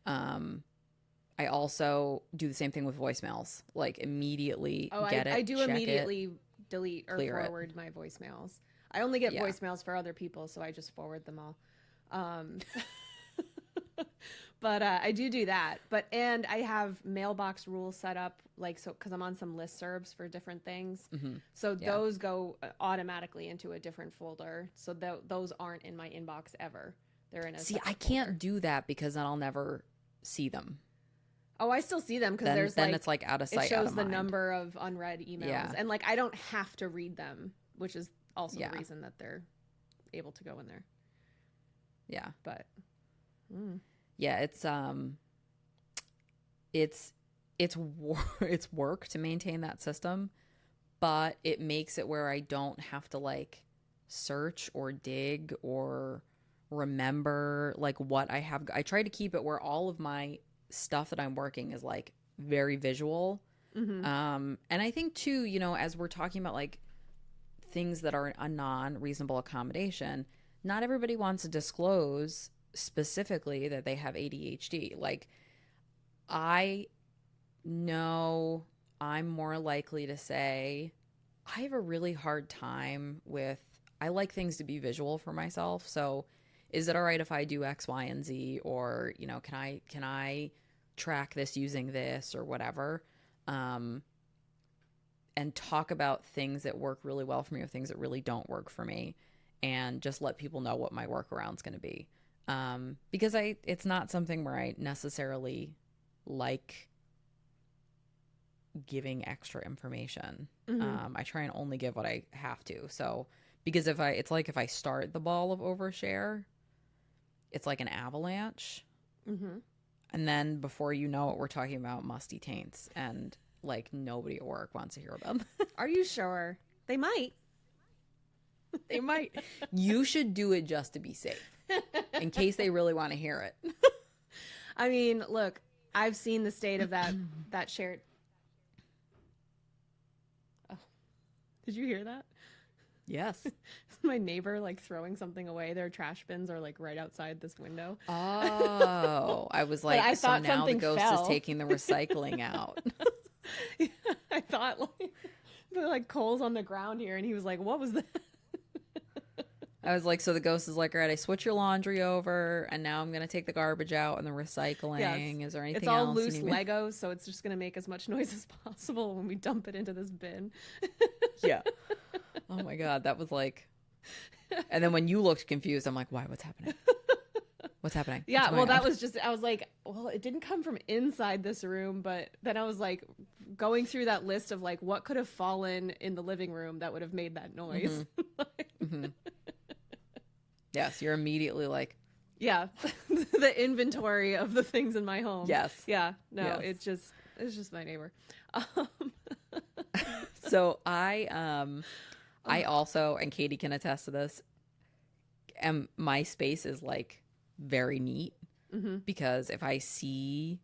I also do the same thing with voicemails, like immediately I do immediately delete or forward my voicemails. I only get voicemails for other people, so I just forward them all. But I do that. And I have mailbox rules set up, like, so because I'm on some listservs for different things. So those go automatically into a different folder. So those aren't in my inbox ever. They're in a I can't do that because then I'll never see them. Oh, I still see them because then it's like out of sight, it shows out of the mind. Number of unread emails, and like I don't have to read them, which is also the reason that they're able to go in there. Yeah, but yeah, it's work to maintain that system, but it makes it where I don't have to like search or dig or remember like what I have. I try to keep it where all of my stuff that I'm working is like very visual. Mm-hmm. And I think too, you know, as we're talking about like things that are a non-reasonable accommodation, not everybody wants to disclose specifically that they have ADHD. Like, I know I'm more likely to say I have a really hard time with, I like things to be visual for myself. So is it all right if I do X, Y, and Z? Or, you know, can I track this using this or whatever? And talk about things that work really well for me or things that really don't work for me, and just let people know what my workaround's going to be. Because it's not something where I necessarily like giving extra information. Mm-hmm. I try and only give what I have to. So, because it's like if I start the ball of overshare, it's like an avalanche. Mm-hmm. And then before you know it, we're talking about musty taints, and like nobody at work wants to hear about them. Are you sure? They might. They might. You should do it just to be safe, in case they really want to hear it. I mean, look, I've seen the state of that shared. Oh, did you hear that? Yes. My neighbor like throwing something away. Their trash bins are like right outside this window. Oh, I was like, I so thought now the something ghost fell. is taking the recycling out. Yeah, I thought like there were like coals on the ground here, and he was like, "What was that?" I was like, so the ghost is like, all right, I switch your laundry over, and now I'm gonna take the garbage out and the recycling. Yes. Is there anything It's all else? loose Legos, so it's just gonna make as much noise as possible when we dump it into this bin. Yeah. Oh my god, that was like. And then when you looked confused, I'm like, why? What's happening? What's happening? Yeah, What's well, going that on? was just, I was like, well, it didn't come from inside this room, but then I was like going through that list of like what could have fallen in the living room that would have made that noise. Mm-hmm. Yes, you're immediately like, Yeah, the inventory of the things in my home. yes. Yeah, no, Yes. it's just my neighbor. So I also, and Katie can attest to this, and my space is like very neat, Mm-hmm. because if I see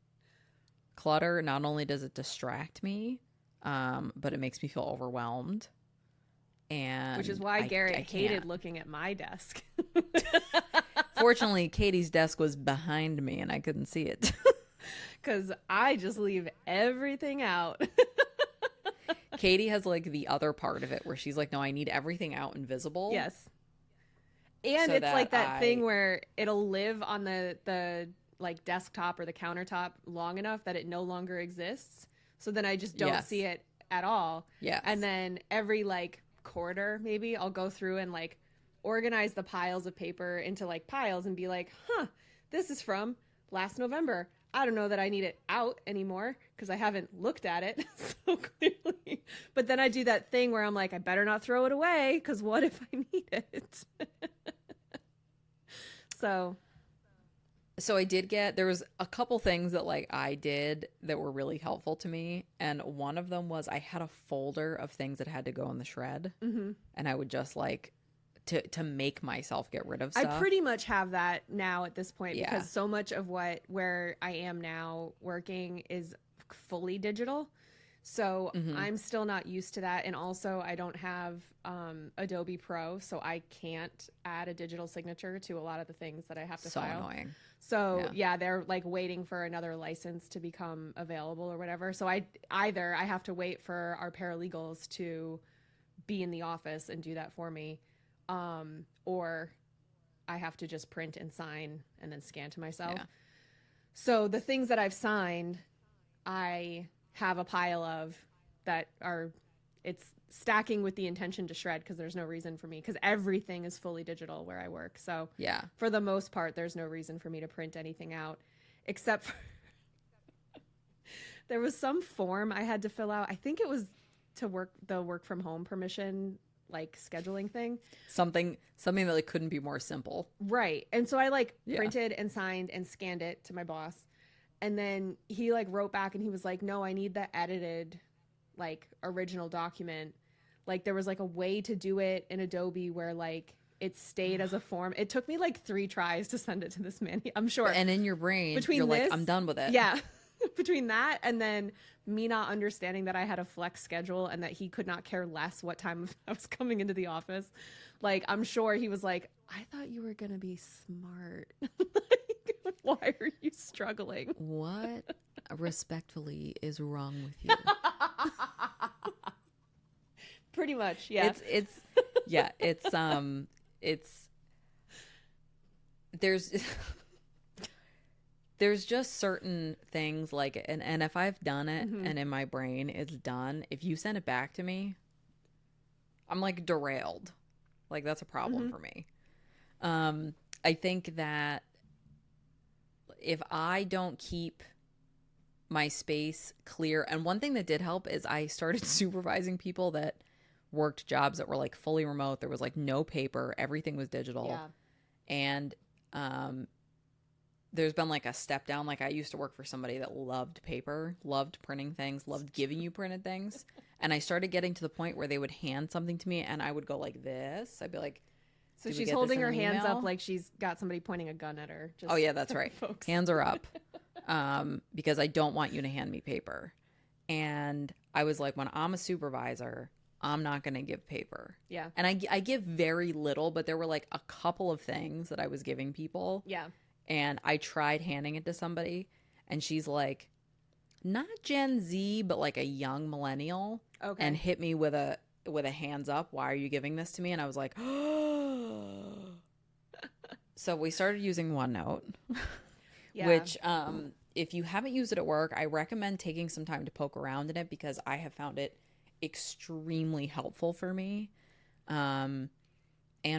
clutter, not only does it distract me, but it makes me feel overwhelmed. And Which is why Garrett I hated can't. looking at my desk. Fortunately, Katie's desk was behind me and I couldn't see it. Because I just leave everything out. Katie has like the other part of it where she's like, no, I need everything out and visible. Yes. And So it's like that that thing where it'll live on the like desktop or the countertop long enough that it no longer exists. So then I just don't Yes. see it at all. Yes. And then every like quarter, maybe I'll go through and like organize the piles of paper into like piles and be like, this is from last November. I don't know that I need it out anymore because I haven't looked at it so clearly. But then I do that thing where I'm like, I better not throw it away because what if I need it? So I did there was a couple things that like I did that were really helpful to me. And one of them was I had a folder of things that had to go in the shred. Mm-hmm. And I would just like to make myself get rid of stuff. I pretty much have that now at this point Yeah. because so much of where I am now working is fully digital. So I'm still not used to that. And also I don't have Adobe Pro, so I can't add a digital signature to a lot of the things that I have to So file. annoying. So yeah, they're like waiting for another license to become available or whatever. So I have to wait for our paralegals to be in the office and do that for me. Or I have to just print and sign and then scan to myself. Yeah. So the things that I've signed, I have a pile of that it's stacking with the intention to shred because there's no reason for me because everything is fully digital where I work. So Yeah. for the most part, there's no reason for me to print anything out except for there was some form I had to fill out. I think it was to work from home permission, like scheduling thing. Something that like couldn't be more simple. Right. And so I like Yeah. printed and signed and scanned it to my boss. And then he like wrote back and he was like, no, I need the edited like original document. Like there was like a way to do it in Adobe where like it stayed as a form. It took me like 3 tries to send it to this man. I'm sure. And in your brain, you're like, I'm done with it. Yeah. Between that and then me not understanding that I had a flex schedule and that he could not care less what time I was coming into the office. Like, I'm sure he was like, I thought you were going to be smart. Like, why are you struggling? What respectfully is wrong with you? Pretty much, yeah. There's just certain things like, and if I've done it and in my brain it's done, if you send it back to me, I'm like derailed. Like that's a problem for me. I think that if I don't keep my space clear, and one thing that did help is I started supervising people that worked jobs that were like fully remote. There was like no paper, everything was digital. Yeah. And there's been like a step down. Like I used to work for somebody that loved paper, loved printing things, loved giving you printed things. And I started getting to the point where they would hand something to me and I would go like this. I'd be like, so she's holding her hands up like she's got somebody pointing a gun at her. Oh yeah, that's right. Folks. Hands are up. Because I don't want you to hand me paper. And I was like, when I'm a supervisor, I'm not going to give paper. Yeah. And I give very little, but there were like a couple of things that I was giving people. Yeah. And I tried handing it to somebody and she's like, not Gen Z, but like a young millennial. Okay. And hit me with a hands up. Why are you giving this to me? And I was like, so we started using OneNote, which, if you haven't used it at work, I recommend taking some time to poke around in it because I have found it extremely helpful for me. And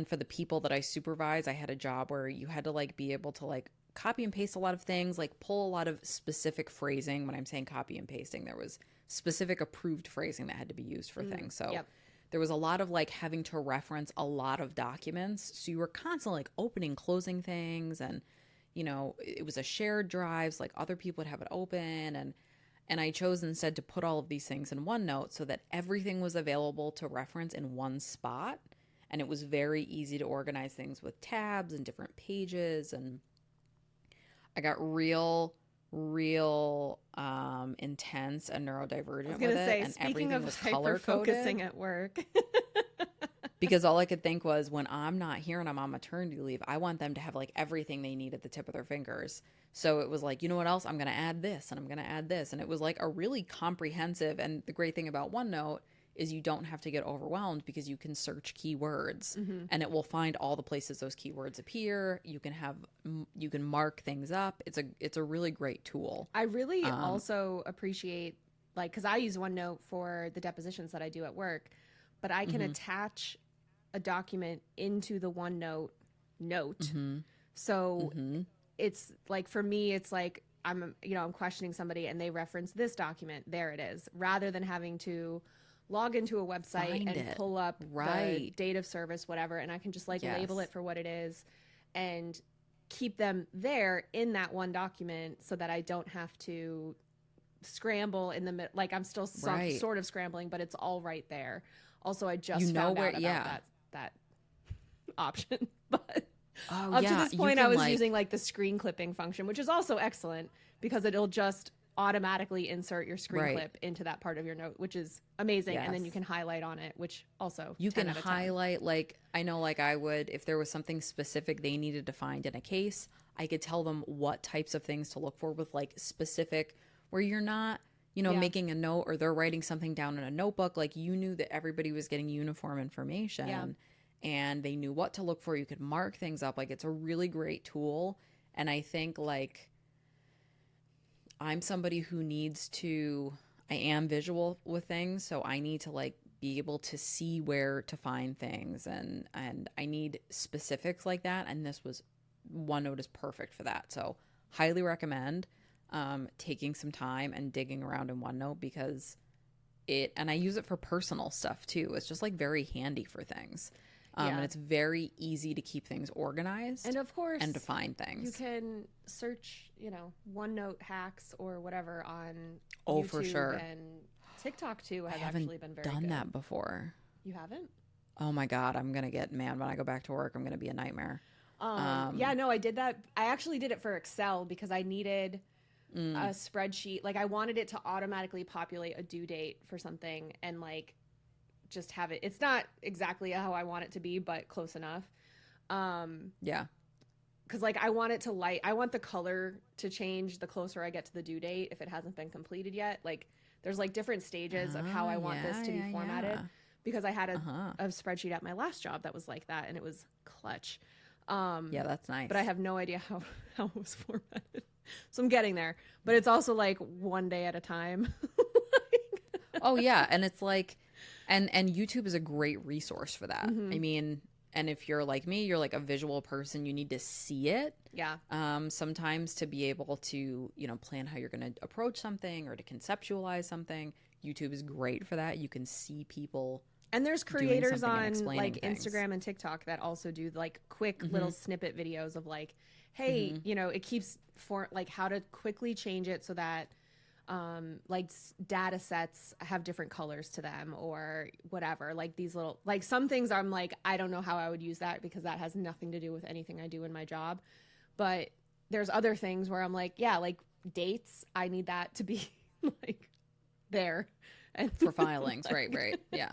for the people that I supervise, I had a job where you had to like be able to like copy and paste a lot of things, like pull a lot of specific phrasing. When I'm saying copy and pasting, there was specific approved phrasing that had to be used for things. So there was a lot of like having to reference a lot of documents. So you were constantly like opening, closing things. And, you know, it was a shared drive. So like other people would have it open. And I chose instead to put all of these things in OneNote so that everything was available to reference in one spot. And it was very easy to organize things with tabs and different pages. And I got real intense and neurodivergent with it. And everything was color coded. Focusing at work. Because all I could think was when I'm not here and I'm on maternity leave, I want them to have like everything they need at the tip of their fingers. So it was like, you know what else? I'm going to add this and I'm going to add this. And it was like a really comprehensive. And the great thing about OneNote is you don't have to get overwhelmed because you can search keywords and it will find all the places those keywords appear. You can mark things up. It's a really great tool. I really also appreciate, like, because I use OneNote for the depositions that I do at work, but I can attach a document into the OneNote note. So it's like, for me, it's like I'm questioning somebody and they reference this document. There it is, rather than having to log into a website and pull up the date of service, whatever, and I can just like label it for what it is and keep them there in that one document so that I don't have to scramble in the middle. Like I'm still sort of scrambling, but it's all right there. Also, I just found out about that option, but up to this point, I was using like the screen clipping function, which is also excellent because it'll just automatically insert your screen clip into that part of your note, which is amazing. And then you can highlight on it, which also you can highlight. Like I know, like I would, if there was something specific they needed to find in a case, I could tell them what types of things to look for with like specific, where you're not, making a note or they're writing something down in a notebook. Like you knew that everybody was getting uniform information and they knew what to look for. You could mark things up. Like it's a really great tool. And I think like I'm somebody who I am visual with things. So I need to like be able to see where to find things and I need specifics like that. And OneNote is perfect for that. So highly recommend taking some time and digging around in OneNote because and I use it for personal stuff too. It's just like very handy for things. And it's very easy to keep things organized. And of course, and to find things. You can search, OneNote hacks or whatever on YouTube for sure. And TikTok too has I haven't actually been very done good. that before. You haven't? Oh my God, I'm going to get mad when I go back to work. I'm going to be a nightmare. Yeah, no, I did that. I actually did it for Excel because I needed a spreadsheet. Like I wanted it to automatically populate a due date for something and like just have it. It's not exactly how I want it to be, but close enough. Yeah. Because like I want it to I want the color to change the closer I get to the due date if it hasn't been completed yet. Like there's like different stages of how I want this to be formatted. Yeah. Because I had a spreadsheet at my last job that was like that, and it was clutch. Yeah, that's nice. But I have no idea how it was formatted. So I'm getting there. But it's also like one day at a time. Oh yeah, and it's like and YouTube is a great resource for that. Mm-hmm. I mean, and if you're like me, you're like a visual person, you need to see it. Yeah. Sometimes to be able to, plan how you're going to approach something or to conceptualize something. YouTube is great for that. You can see people. And there's creators on like things. Instagram and TikTok that also do like quick little snippet videos of like, hey, it keeps like how to quickly change it so that like data sets have different colors to them or whatever. Like these little, like some things I'm like, I don't know how I would use that because that has nothing to do with anything I do in my job. But there's other things where I'm like, yeah, like dates, I need that to be like there. And for filings. Right. Yeah.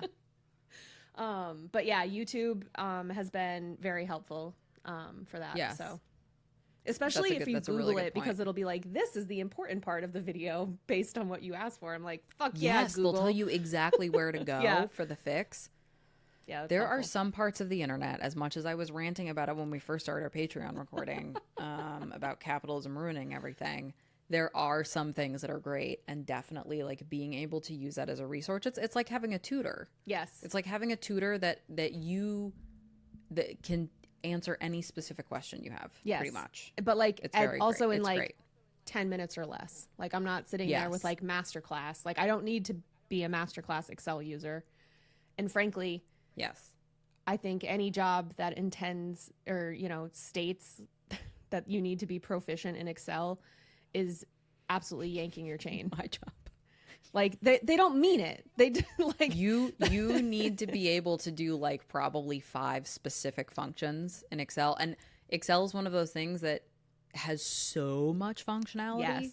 But yeah, YouTube has been very helpful for that. Yes. So especially if you Google it, because it'll be like, this is the important part of the video based on what you asked for. I'm like, fuck yeah, Google. They'll tell you exactly where to go for the fix. Yeah, there are some parts of the internet, as much as I was ranting about it when we first started our Patreon recording, about capitalism ruining everything. There are some things that are great, and definitely like being able to use that as a resource. It's like having a tutor. Yes. It's like having a tutor that can answer any specific question you have. Yes. Pretty much. But like it's very also great. in it's like great. 10 minutes or less. Like I'm not sitting there with like masterclass. Like I don't need to be a masterclass Excel user. And frankly, yes, I think any job that intends or, states that you need to be proficient in Excel is absolutely yanking your chain. My job. Like they don't mean it. They do, like you need to be able to do like probably 5 specific functions in Excel. And Excel is one of those things that has so much functionality.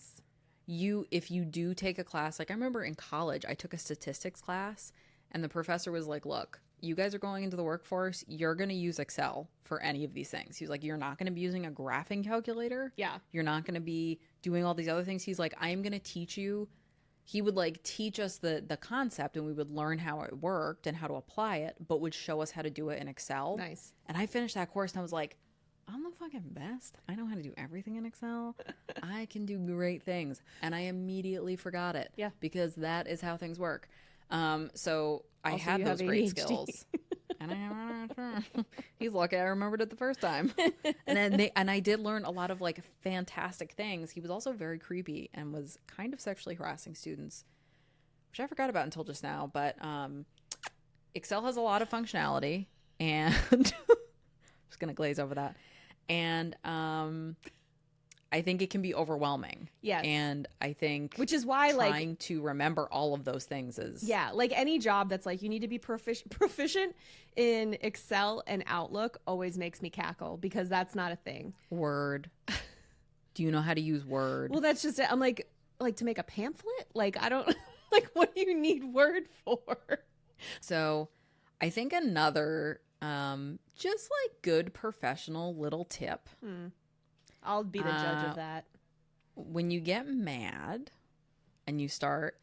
Yes. If you do take a class, like I remember in college, I took a statistics class and the professor was like, look, you guys are going into the workforce. You're going to use Excel for any of these things. He's like, you're not going to be using a graphing calculator. Yeah. You're not going to be doing all these other things. He's like, I am going to teach you. He would like teach us the concept and we would learn how it worked and how to apply it, but would show us how to do it in Excel. Nice. And I finished that course and I was like, I'm the fucking best. I know how to do everything in Excel. I can do great things. And I immediately forgot it. Yeah. Because that is how things work. So I Also, had those great ADHD. skills. And he's lucky I remembered it the first time. And I did learn a lot of like fantastic things. He was also very creepy and was kind of sexually harassing students, which I forgot about until just now. But Excel has a lot of functionality, and just gonna glaze over that. And I think it can be overwhelming. Yes. And I think which is why trying to remember all of those things is like any job that's like you need to be proficient in Excel and Outlook always makes me cackle because that's not a thing. Word. Do you know how to use Word? Well, that's just it. I'm like to make a pamphlet? Like I don't like what do you need Word for? So I think another just like good professional little tip. I'll be the judge of that. When you get mad and you start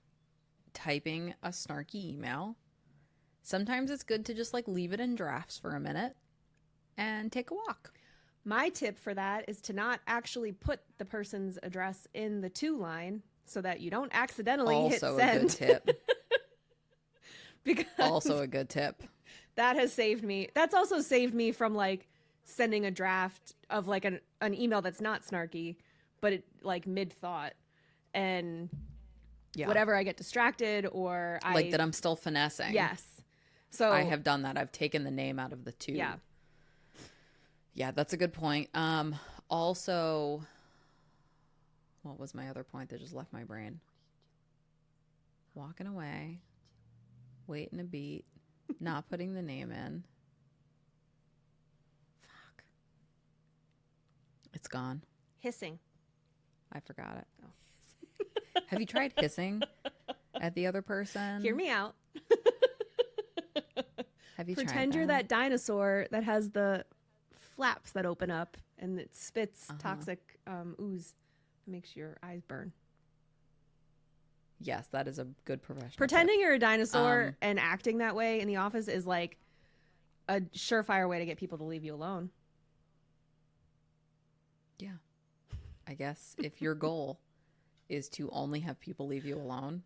typing a snarky email, sometimes it's good to just like leave it in drafts for a minute and take a walk. My tip for that is to not actually put the person's address in the to line so that you don't accidentally hit send. Also a good tip. Because also a good tip. That has saved me. That's also saved me from like sending a draft of like an email that's not snarky, but it like mid thought and whatever I get distracted or like that I'm still finessing. Yes. So I have done that. I've taken the name out of the to. Yeah. Yeah, that's a good point. Also, what was my other point that just left my brain? Walking away, waiting a beat, Not putting the name in. Fuck. It's gone. Hissing. I forgot it. Oh. Have you tried hissing at the other person? Hear me out. Have you Pretend tried you're that dinosaur that has the flaps that open up and it spits toxic ooze that makes your eyes burn. Yes, that is a good professional Pretending tip. you're a dinosaur and acting that way in the office is like a surefire way to get people to leave you alone. Yeah. I guess if your goal is to only have people leave you alone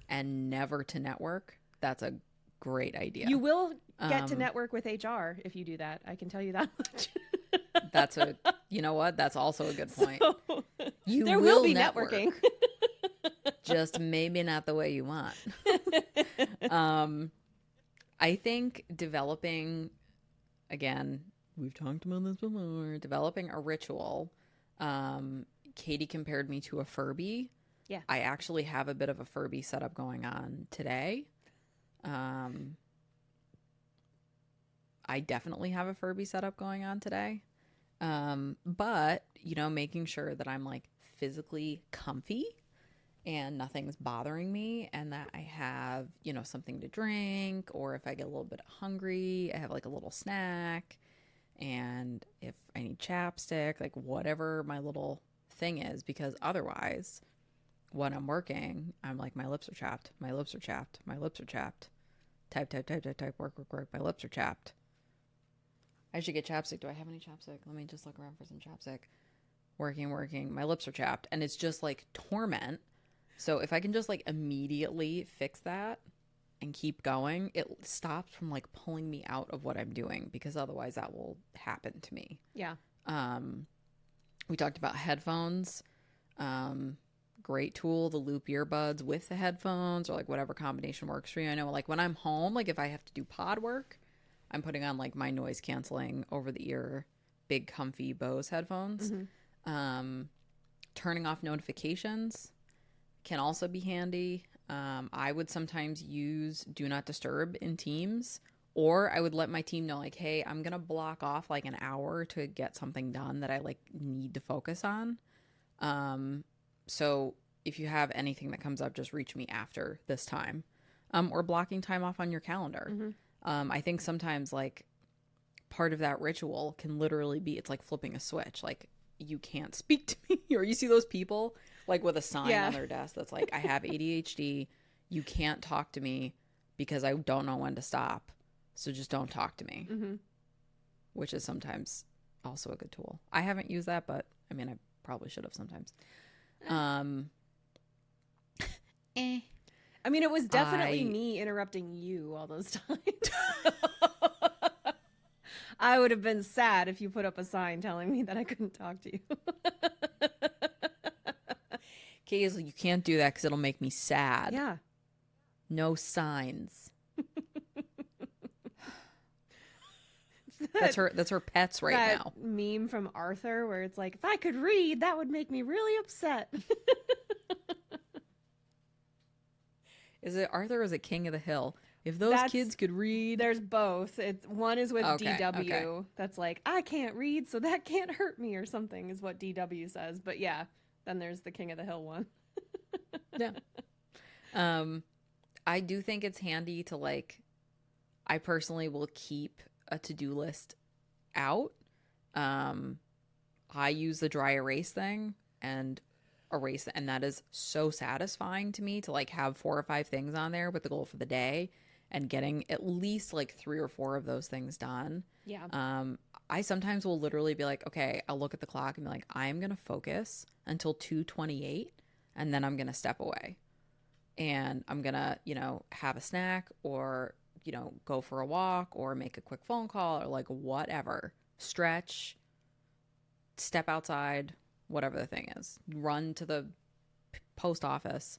and never to network, that's a great idea. You will get to network with HR if you do that. I can tell you that much. You know what? That's also a good point. So, There will be networking. Just maybe not the way you want. I think developing, again, we've talked about this before, developing a ritual. Katie compared me to a Furby. Yeah. I actually have a bit of a Furby setup going on today. I definitely have a Furby setup going on today. But, making sure that I'm like physically comfy and nothing's bothering me and that I have, something to drink, or if I get a little bit hungry, I have like a little snack, and if I need chapstick, like whatever my little thing is, because otherwise when I'm working, I'm like, my lips are chapped, my lips are chapped, my lips are chapped. Type, work, my lips are chapped. I should get chapstick. Do I have any chapstick? Let me just look around for some chapstick. Working. My lips are chapped. And it's just like torment. So if I can just like immediately fix that and keep going, it stops from like pulling me out of what I'm doing, because otherwise that will happen to me. Yeah. We talked about headphones. Great tool, the loop earbuds with the headphones, or like whatever combination works for you. I know like when I'm home, like if I have to do pod work, I'm putting on like my noise canceling over the ear, big comfy Bose headphones. Turning off notifications can also be handy. I would sometimes use do not disturb in Teams, or I would let my team know like, hey, I'm going to block off like an hour to get something done that I like need to focus on. So if you have anything that comes up, just reach me after this time, or blocking time off on your calendar. I think sometimes like part of that ritual can literally be, it's like flipping a switch. Like you can't speak to me, or you see those people like with a sign on their desk that's like, I have ADHD. You can't talk to me because I don't know when to stop. So just don't talk to me, which is sometimes also a good tool. I haven't used that, but I mean, I probably should have sometimes. I mean, it was definitely me interrupting you all those times. I would have been sad if you put up a sign telling me that I couldn't talk to you. Kaylee, you can't do that because it'll make me sad. Yeah. No signs. That's her pets right now. Meme from Arthur where it's like, if I could read, that would make me really upset. Is it Arthur or is it King of the Hill? If those kids could read. There's both. One is with DW. Okay. That's like, I can't read, so that can't hurt me or something is what DW says. But yeah, then there's the King of the Hill one. Yeah. I do think it's handy to like, I personally will keep a to-do list out. I use the dry erase thing and erase, and that is so satisfying to me to like have 4 or 5 things on there with the goal for the day and getting at least like 3 or 4 of those things done. Yeah. I sometimes will literally be like, okay, I'll look at the clock and be like, I am going to focus until 2:28 and then I'm going to step away and I'm going to, have a snack or, go for a walk or make a quick phone call or like whatever, stretch, step outside, whatever the thing is, run to the post office.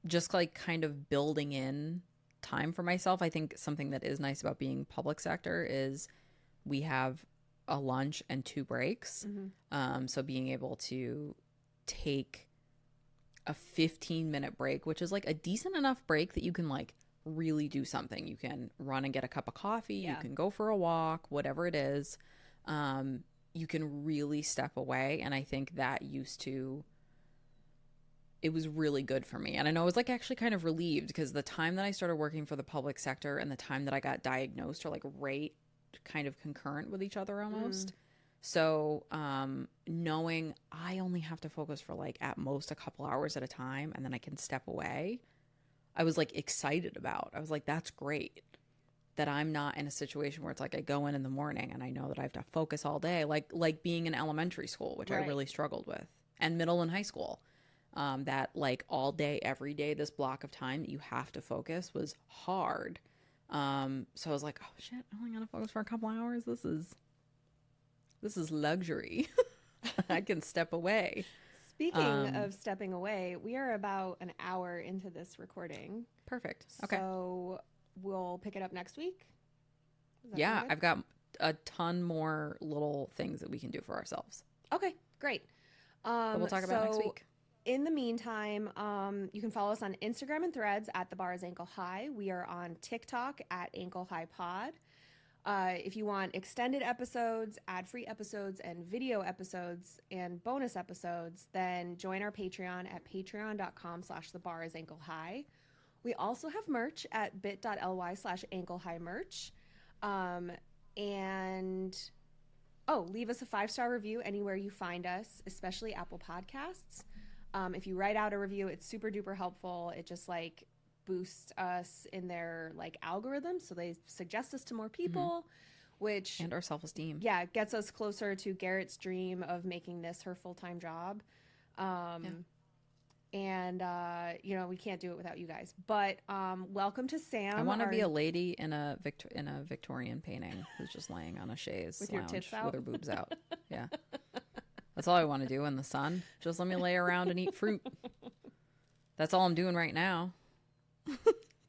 Just like kind of building in time for myself. I think something that is nice about being public sector is we have a lunch and 2 breaks. So being able to take a 15-minute break, which is like a decent enough break that you can like really do something. You can run and get a cup of coffee. Yeah. You can go for a walk, whatever it is. You can really step away. And I think that it was really good for me. And I know I was like actually kind of relieved because the time that I started working for the public sector and the time that I got diagnosed are like right kind of concurrent with each other almost. So knowing I only have to focus for like at most a couple hours at a time and then I can step away, I was like excited about. I was like, that's great that I'm not in a situation where it's like I go in the morning and I know that I have to focus all day, like being in elementary school, which I really struggled with, and middle and high school. That like all day, every day, this block of time that you have to focus was hard. So I was like, oh shit, I only gotta focus for a couple hours. This is luxury. I can step away. Speaking of stepping away, we are about an hour into this recording. Perfect. Okay. So we'll pick it up next week. Yeah, I've got a ton more little things that we can do for ourselves. Okay, great. That we'll talk about next week. In the meantime, you can follow us on Instagram and Threads at The Bar is Ankle High. We are on TikTok at Ankle High Pod. If you want extended episodes, ad-free episodes, and video episodes and bonus episodes, then join our Patreon at patreon.com/thebarisAnkleHigh. We also have merch at bit.ly/anklehighmerch. And leave us a 5-star review anywhere you find us, especially Apple Podcasts. If you write out a review, it's super duper helpful. It just like boosts us in their like algorithm, so they suggest us to more people, which and our self-esteem. Yeah, gets us closer to Garrett's dream of making this her full-time job. And we can't do it without you guys. But welcome to Sam. I want to be a lady in a Victorian painting who's just laying on a chaise with lounge your tits out? with her boobs out. Yeah. That's all I want to do in the sun. Just let me lay around and eat fruit. That's all I'm doing right now.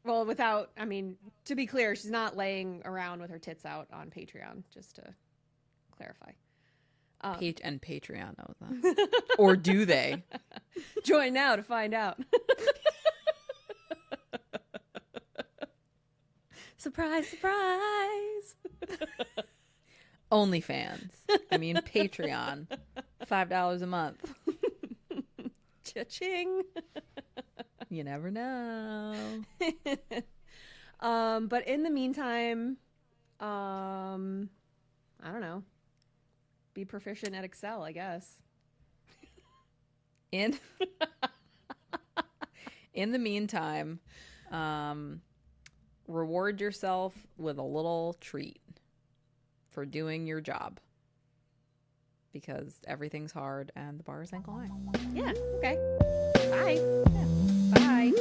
Well, to be clear, she's not laying around with her tits out on Patreon, just to clarify. And Patreon knows that. Or do they? Join now to find out. Surprise, surprise. OnlyFans. Patreon. $5 a month. Cha-ching. You never know. But in the meantime, I don't know. Be proficient at Excel, I guess. In the meantime, reward yourself with a little treat for doing your job. Because everything's hard and the bar is ankle high. Yeah, okay. Bye. Yeah. Bye.